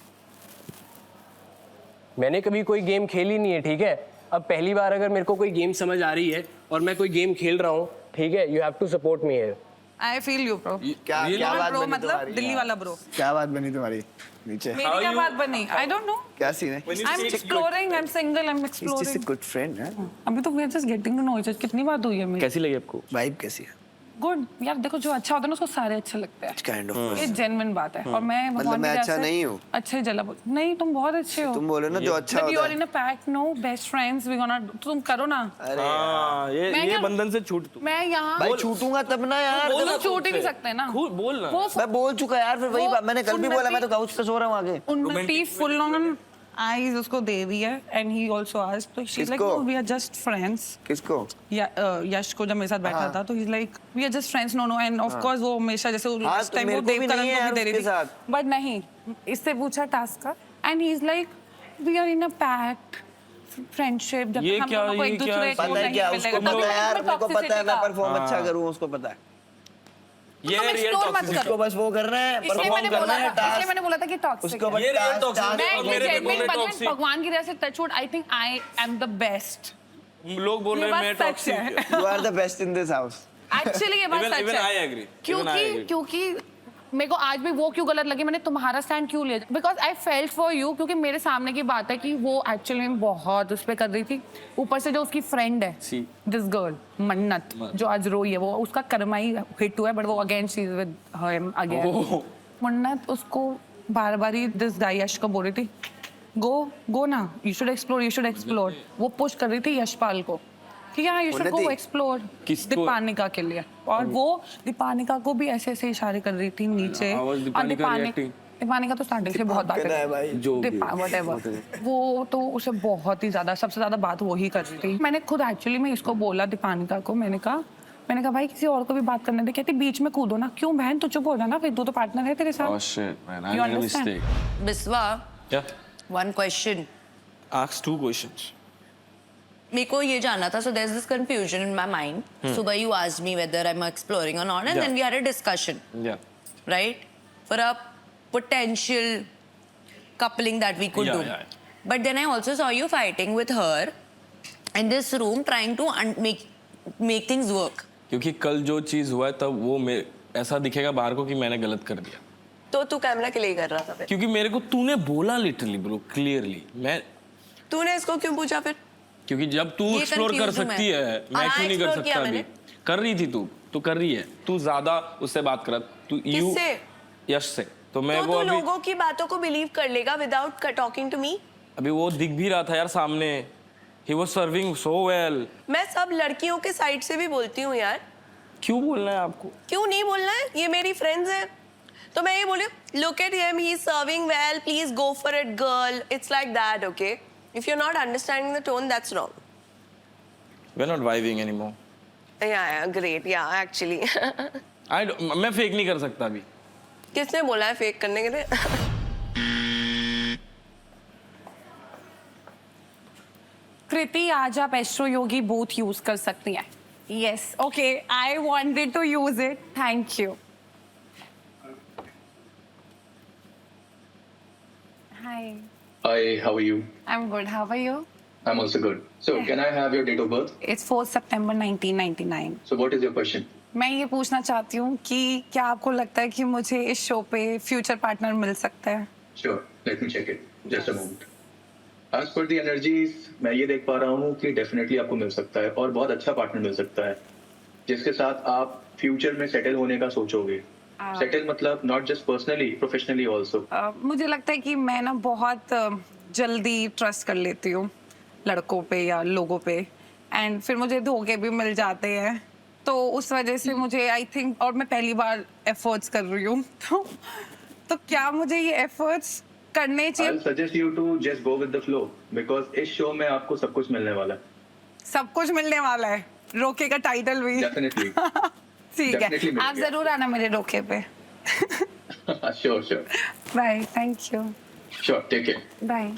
मैंने कभी कोई गेम खेली नहीं है, ठीक है? अब पहली बार अगर मेरे को कोई गेम समझ आ रही है और मैं कोई गेम खेल रहा हूँ, ठीक है? You have to support me here. I feel you, bro. क्या बात ब्रो बनी मतलब तुम्हारी? दिल्ली वाला ब्रो। क्या बात बनी तुम्हारी नीचे? मेरी क्या बात बनी? I don't know. क्या सीन है? I'm exploring. I'm single. I'm He's just a exploring. good friend है। अभी तो we're just getting to know each other. कितनी बात हुई है मेरी? कैसी लगी आपको? वाइब कैसी है? गुड यार, देखो जो अच्छा होता है ना उसको सारे अच्छे लगते हैं। Kind of. ये जेन्युइन बात है और मैं भगवान मैं की अच्छा दया से नहीं हूँ। अच्छे जला नहीं, तुम बहुत अच्छे हो। तुम बोलो ना जो अच्छा But you होता are है। in a pact, no best friends. We gonna तुम करो ना। हाँ मैं ये क्या- बंधन से छूट तू। मैं यहाँ भाई छूटूंगा तब ना यार। तुम तो छूट ही नहीं सकते ना। बोल ना। वो मैं बोल चुका यार, फिर वही बात मैंने कल भी बोला, मैं तो काउच पे सो रहा हूँ आगे। उन्नति फुल ऑन आईज उसको दे दी है एंड ही आल्सो आस्क्ड, तो शी इज लाइक किसको? We are just friends. किसको? यश को जब मेरे साथ बैठा था तो he is like we are just friends. No and of course वो हमेशा जैसे लास्ट तो टाइम वो मेरे को भी देवकरण नहीं है को यार भी दे रही उसके थी, साथ। बट नहीं, इससे पूछा टास्क का and he is like we are in a pact friendship. जब ये हम क्या- दोनों को ये एक क्या- दूसरे को पता है नहीं क्या मिलेगा, उसको तभी पता है यार, हमें मेरे को पता है toxicity मैं का- परफॉर्म अच्छा करूँ, उसको पता है। ये तुम रियल explore मत टॉक्सिसिटी। करो। उसको बस वो करना है, इसलिए परफॉर्म मैंने करना बोला है, था, इसलिए टास्क मैंने बोला था कि टॉक्सिक उसको बस ये रियल टास्क- टॉक्सिक मैं और मेरे genuine में भगवान- टॉक्सिक। भगवान की दया से touch would I think I am the best. लोग बोल ये रहे हैं मैं बात सच टॉक्सिक है। है। You are the best in this house. Actually ये बात Even- सच even है। I agree. Even I agree. क्योंकि मेरे को आज भी वो क्यों गलत लगी, मैंने तुम्हारा स्टैंड क्यों लिया, because I felt for you, क्योंकि मेरे सामने की बात है कि वो एक्चुअली में बहुत उस पर कर रही थी। ऊपर से जो उसकी फ्रेंड है See. दिस गर्ल मन्नत जो आज रोई है, वो उसका कर्मा ही हिट हुआ है, बट वो again she is with him again. मन्नत उसको बार बार ही दिस गाय यश को बोल रही थी गो ना, यू शुड एक्सप्लोर। वो पुश कर रही थी यशपाल को कि हाँ यू शुड गो एक्सप्लोर किसको? दीपानिका के लिए, और वो दीपानिका को भी ऐसे ऐसे इशारे कर रही थी नीचे। How was और दीपानिका reacting? दीपानिका तो स्टार्टिंग से बहुत बातें है भाई, जो भी। व्हाटएवर, वो तो उसे बहुत ही ज्यादा सबसे ज्यादा बात वही कर रही थी। मैंने खुद एक्चुअली में इसको बोला दीपानिका को, मैंने कहा भाई किसी और को भी बात करने दे। कहती बीच में कूदो ना, क्यों बहन तू चुप हो जाना, फिर तू तो पार्टनर है तेरे साथ। Oh shit, man, I You made a understand? mistake. Biswa, Yeah. one question. Ask 2 questions. मेरे को ये जानना था, so there's this confusion in my mind. सुबह you asked me whether I'm exploring or not, and Yeah. then we had a discussion, Yeah. right? For a potential coupling that we could Yeah, do. yeah. But then I also saw you fighting with her in this room, trying to make things work. क्योंकि कल जो चीज हुआ है तब वो ऐसा दिखेगा बाहर को कि मैंने गलत कर दिया, तो तू कैमरा के लिए कर रहा था फिर? क्योंकि मेरे को तूने बोला लिटरली ब्रो क्लियरली। मैं तूने इसको क्यों पूछा फिर? क्योंकि जब तू ये एक्सप्लोर कर confused हूँ सकती मैं। है मैं हाँ, क्यों नहीं कर explore किया सकता अभी? मैंने। कर रही थी तू कर रही है, तू ज्यादा उससे बात कर, तू यू किससे? यश से। तो मैं तो वो तू अभी लोगों की बातों को बिलीव कर लेगा विदाउट टॉकिंग टू मी? अभी वो दिख भी रहा था यार सामने, he was serving so well. मैं सब लड़कियों के साइड से भी बोलती हूँ यार, क्यों बोलना है आपको? क्यों नहीं बोलना है? ये मेरी फ्रेंड्स हैं, तो मैं ये बोली look at him, he is serving well, please go for it girl, it's like that, okay? If you are not understanding the tone, that's wrong. We are not vibing anymore. Yeah great, yeah actually मैं फेक नहीं कर सकता अभी। किसने बोला है फेक करने के लिए? कृति आज आप एस्ट्रो योगी बोथ यूज कर सकती हैं। Yes okay, I wanted to use it, thank you. Hi, Hi, how are you? I am good, how are you? I'm also good. So, can I have your date of birth? It's 4 September 1999. So, what is your question? मैं ये पूछना चाहती हूँ कि क्या आपको लगता है कि मुझे इस शो पे फ्यूचर पार्टनर मिल सकता है? Sure, let me check it. Just a moment. As per the energies, मैं ये देख पा रहा हूँ कि डेफिनेटली आपको मिल सकता है और बहुत अच्छा पार्टनर मिल सकता है जिसके साथ आप फ्यूचर में सेटल होने का सोचोगे. सेटल मतलब not just personally, professionally also. मुझे लगता है कि मैं ना बहुत जल्दी ट्रस्ट कर लेती हूँ लड़कों पे या लोगों पे, एंड फिर मुझे धोखे भी मिल जाते हैं, तो उस वजह से मुझे आई थिंक, और मैं पहली बार एफर्ट्स कर रही हूँ तो क्या मुझे ये एफर्ट्स करने चाहिए? I'll suggest you to just go with the flow because इस शो में आपको सब कुछ मिलने वाला है. सब कुछ मिलने वाला है, रोके का टाइटल भी. Definitely. ठीक है, Definitely आप मिलेगा. जरूर आना मेरे रोके पे. Sure. Bye, thank you. Sure, take care. Bye.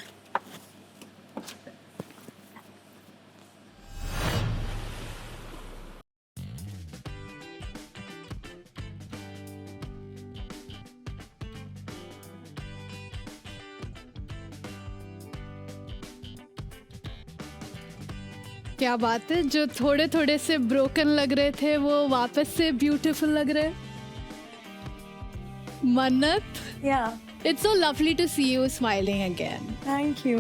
क्या बात है, जो थोड़े थोड़े से ब्रोकन लग रहे थे वो वापस से ब्यूटीफुल लग रहे. Mannat, it's so lovely to see you smiling again. Thank you.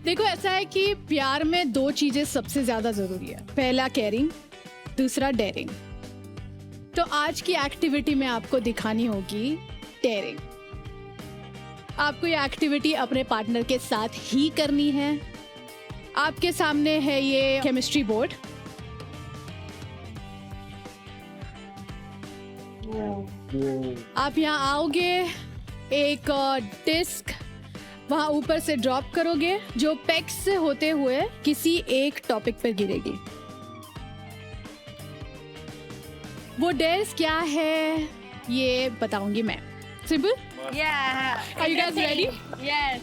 देखो, ऐसा है कि प्यार में दो चीजें सबसे ज्यादा जरूरी है. पहला केयरिंग, दूसरा डेयरिंग. तो आज की एक्टिविटी में आपको दिखानी होगी डेयरिंग. आपको ये एक्टिविटी अपने पार्टनर के साथ ही करनी है. आपके सामने है ये केमिस्ट्री बोर्ड. आप यहाँ आओगे, एक डिस्क वहाँ ऊपर से ड्रॉप करोगे जो पेक्स से होते हुए किसी एक टॉपिक पर गिरेगी. वो डेस्क क्या है ये बताऊंगी मैं. Simple. Are you guys ready? Yes.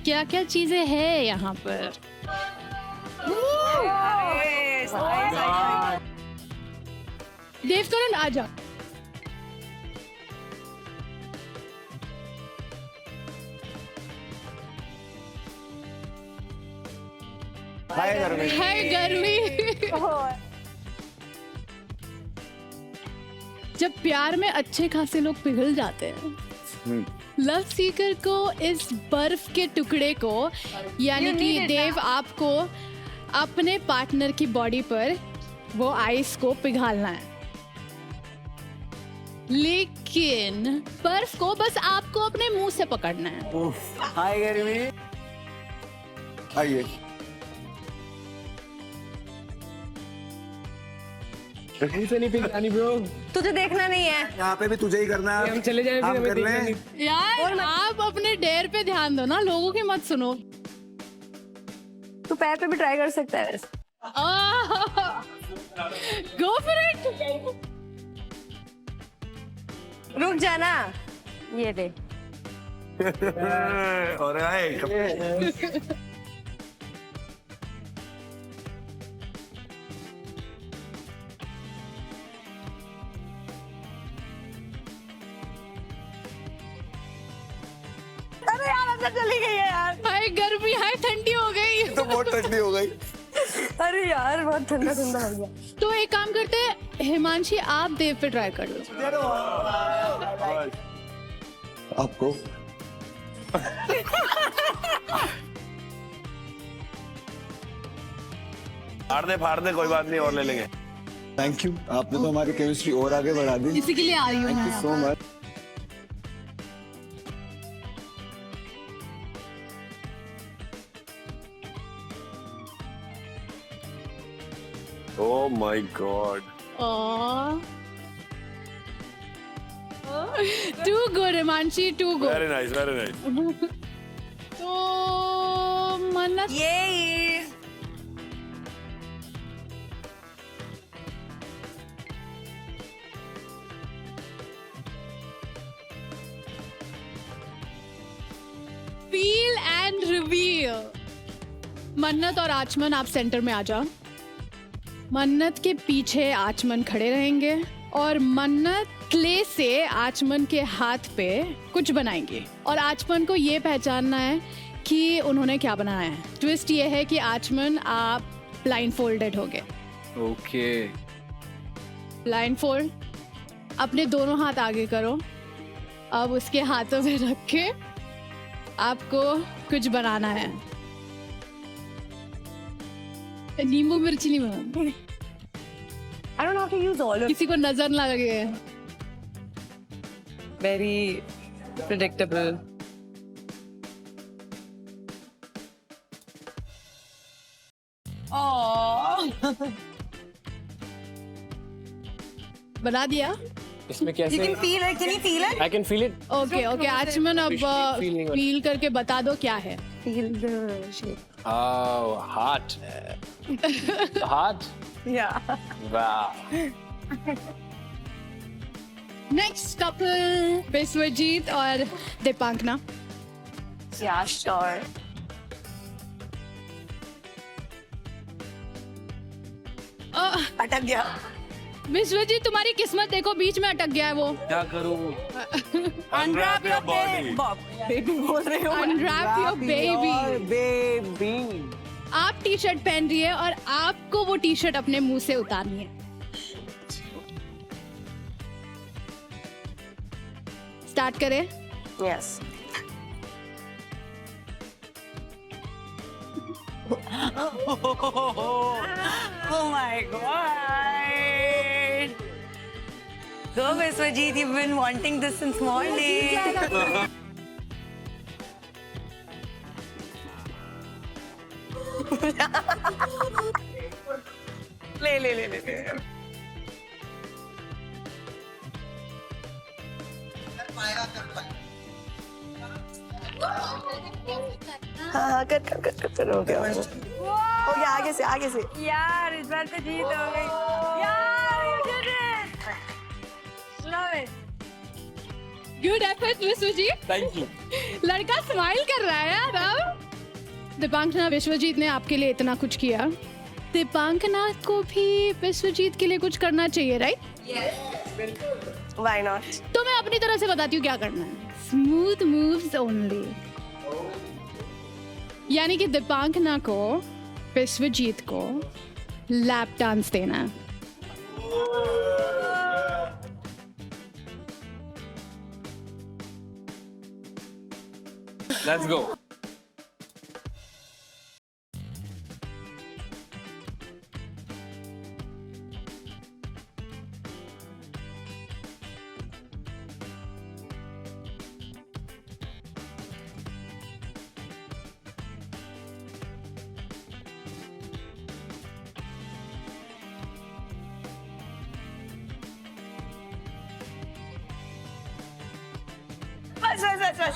क्या क्या चीजें हैं यहाँ पर? देवकरण आ जा. हाय गर्मी. है गर्मी. जब प्यार में अच्छे खासे लोग पिघल जाते हैं, लव सीकर को इस बर्फ के टुकड़े को, यानी कि देव आपको अपने पार्टनर की बॉडी पर वो आइस को पिघालना है. लेकिन बर्फ को बस आपको अपने मुंह से पकड़ना है. हाय गर्मी. आइए. से नहीं पिघलानी ब्रो. तुझे देखना नहीं है. यहाँ पे भी तुझे ही करना है. हम चले जाएं, फिर हम हमें कर देखना लें. नहीं. यार आप अपने डेयर पे ध्यान दो ना, लोगों की मत सुनो. तू पैर पे भी ट्राई कर सकता है. गो फॉर इट. रुक जाना. ये दे. और अरे यार अंदर चली गई है यार. हाय गर्मी, हाय ठंडी हो गई. तो बहुत ठंडी हो गई. अरे यार बहुत ठंडा ठंडा हो गया. तो एक काम करते हैं, हिमांशी आप देव पे ट्राई कर लो. आपको फाड़ दे कोई बात नहीं, और ले लेंगे. Thank you. आपने तो हमारी केमिस्ट्री और आगे बढ़ा दी. इसी के लिए आ रही हूँ. Thank you so much. Oh my God. Too good, Himanshi, too good. Very nice, very nice. तो मन्नत, ये फील एंड रिवील. मन्नत और आचमन आप सेंटर में आ जाओ. मन्नत के पीछे आचमन खड़े रहेंगे और मन्नत क्ले से आचमन के हाथ पे कुछ बनाएंगे और आचमन को ये पहचानना है कि उन्होंने क्या बनाया है. ट्विस्ट ये है कि आचमन आप ब्लाइंड फोल्डेड हो गए. ओके. ब्लाइंडफोल्ड, अपने दोनों हाथ आगे करो। अब उसके हाथों में रख के आपको कुछ बनाना है। नींबू मिर्ची नहीं बनाना। I don't have to use all of किसी को नजर ना लगे। very predictable. बना दिया? इसमें कैसे? You can feel it. Can you feel it? I can feel it. Okay okay, आचमन अब Feeling वाली। फील करके बता दो क्या है। Feel the shape. Oh, heart. Heart. Yeah. Wow. Next couple Vishwajeet और दीपांकना। Yeah, sure. अटक गया। विश्वजीत तुम्हारी किस्मत देखो, बीच में अटक गया है वो। क्या करूं? Unwrap your baby बोल रहे हो। Unwrap your baby. बेबी। आप टी शर्ट पहन रही है और आपको वो टी शर्ट अपने मुंह से उतारनी है। स्टार्ट करें? Yes. Oh my god. Go Viswajit, you've been wanting this since morning. ले। हाँ कर हो गया आगे से यार इस बार तो जीत हो गई यार you did it love it good effort Vishwajeet. Thank you. लड़का स्माइल कर रहा है यार। अब दीपांकना, विश्वजीत ने आपके लिए इतना कुछ किया, दीपांकना को भी विश्वजीत के लिए कुछ करना चाहिए, राइट? Why not? तो मैं अपनी तरह से बताती हूँ क्या करना है। स्मूथ मूव्स ओनली, यानी कि दीपांकना को विश्वजीत को लैप डांस देना है। Let's go.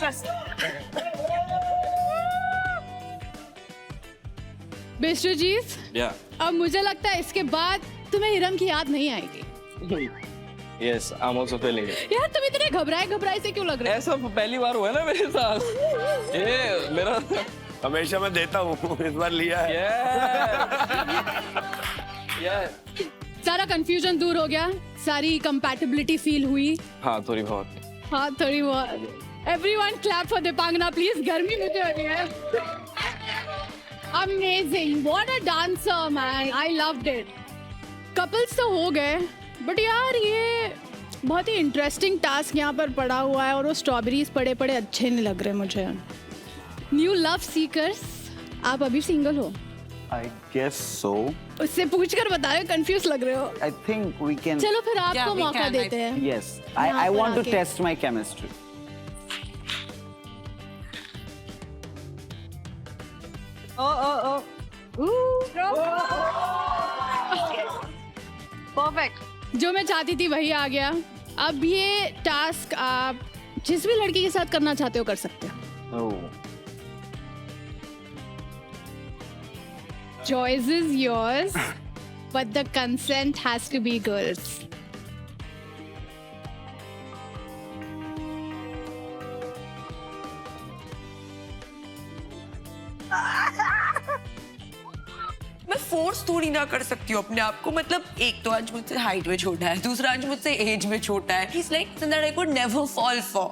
बस विश्वजीत, Yeah. अब मुझे लगता है इसके बाद तुम्हें हिरम की याद नहीं आएगी। Yes, I'm also feeling it. यार तुम इतने घबराए से क्यों लग रहे हो? ऐसा पहली बार हुआ है ना मेरे साथ। ये मेरा हमेशा मैं देता हूँ, इस बार लिया है। Yeah. सारा कंफ्यूजन दूर हो गया, सारी कंपैटिबिलिटी फील हुई। हाँ, थोड़ी बहुत। हाँ थोड़ी बहुत। Everyone clap for दीपांकना प्लीज, गर्मी मुझे हो रही है। Amazing, what a dancer man, I loved it. Couples तो हो गए, बट यार ये बहुत ही इंटरेस्टिंग टास्क यहाँ पर पड़ा हुआ है और वो स्ट्रॉबेरीज पड़े अच्छे नहीं लग रहे मुझे। न्यू लव सीकर्स, आप अभी सिंगल हो? I guess so. उससे पूछकर बता रहे हो, कंफ्यूज लग रहे हो। I think we can. चलो फिर आपको मौका देते हैं। Yes, I want to test my chemistry. Perfect, जो मैं चाहती थी वही आ गया। अब ये टास्क आप जिस भी लड़की के साथ करना चाहते हो कर सकते हो। Choice is yours, but the consent has to be girls. मैं फोर्स थोड़ी ना कर सकती हूँ अपने आप को। मतलब एक तो आज मुझसे हाइट में छोटा है, दूसरा आज मुझसे एज में छोटा है। He's like something that I could never fall for.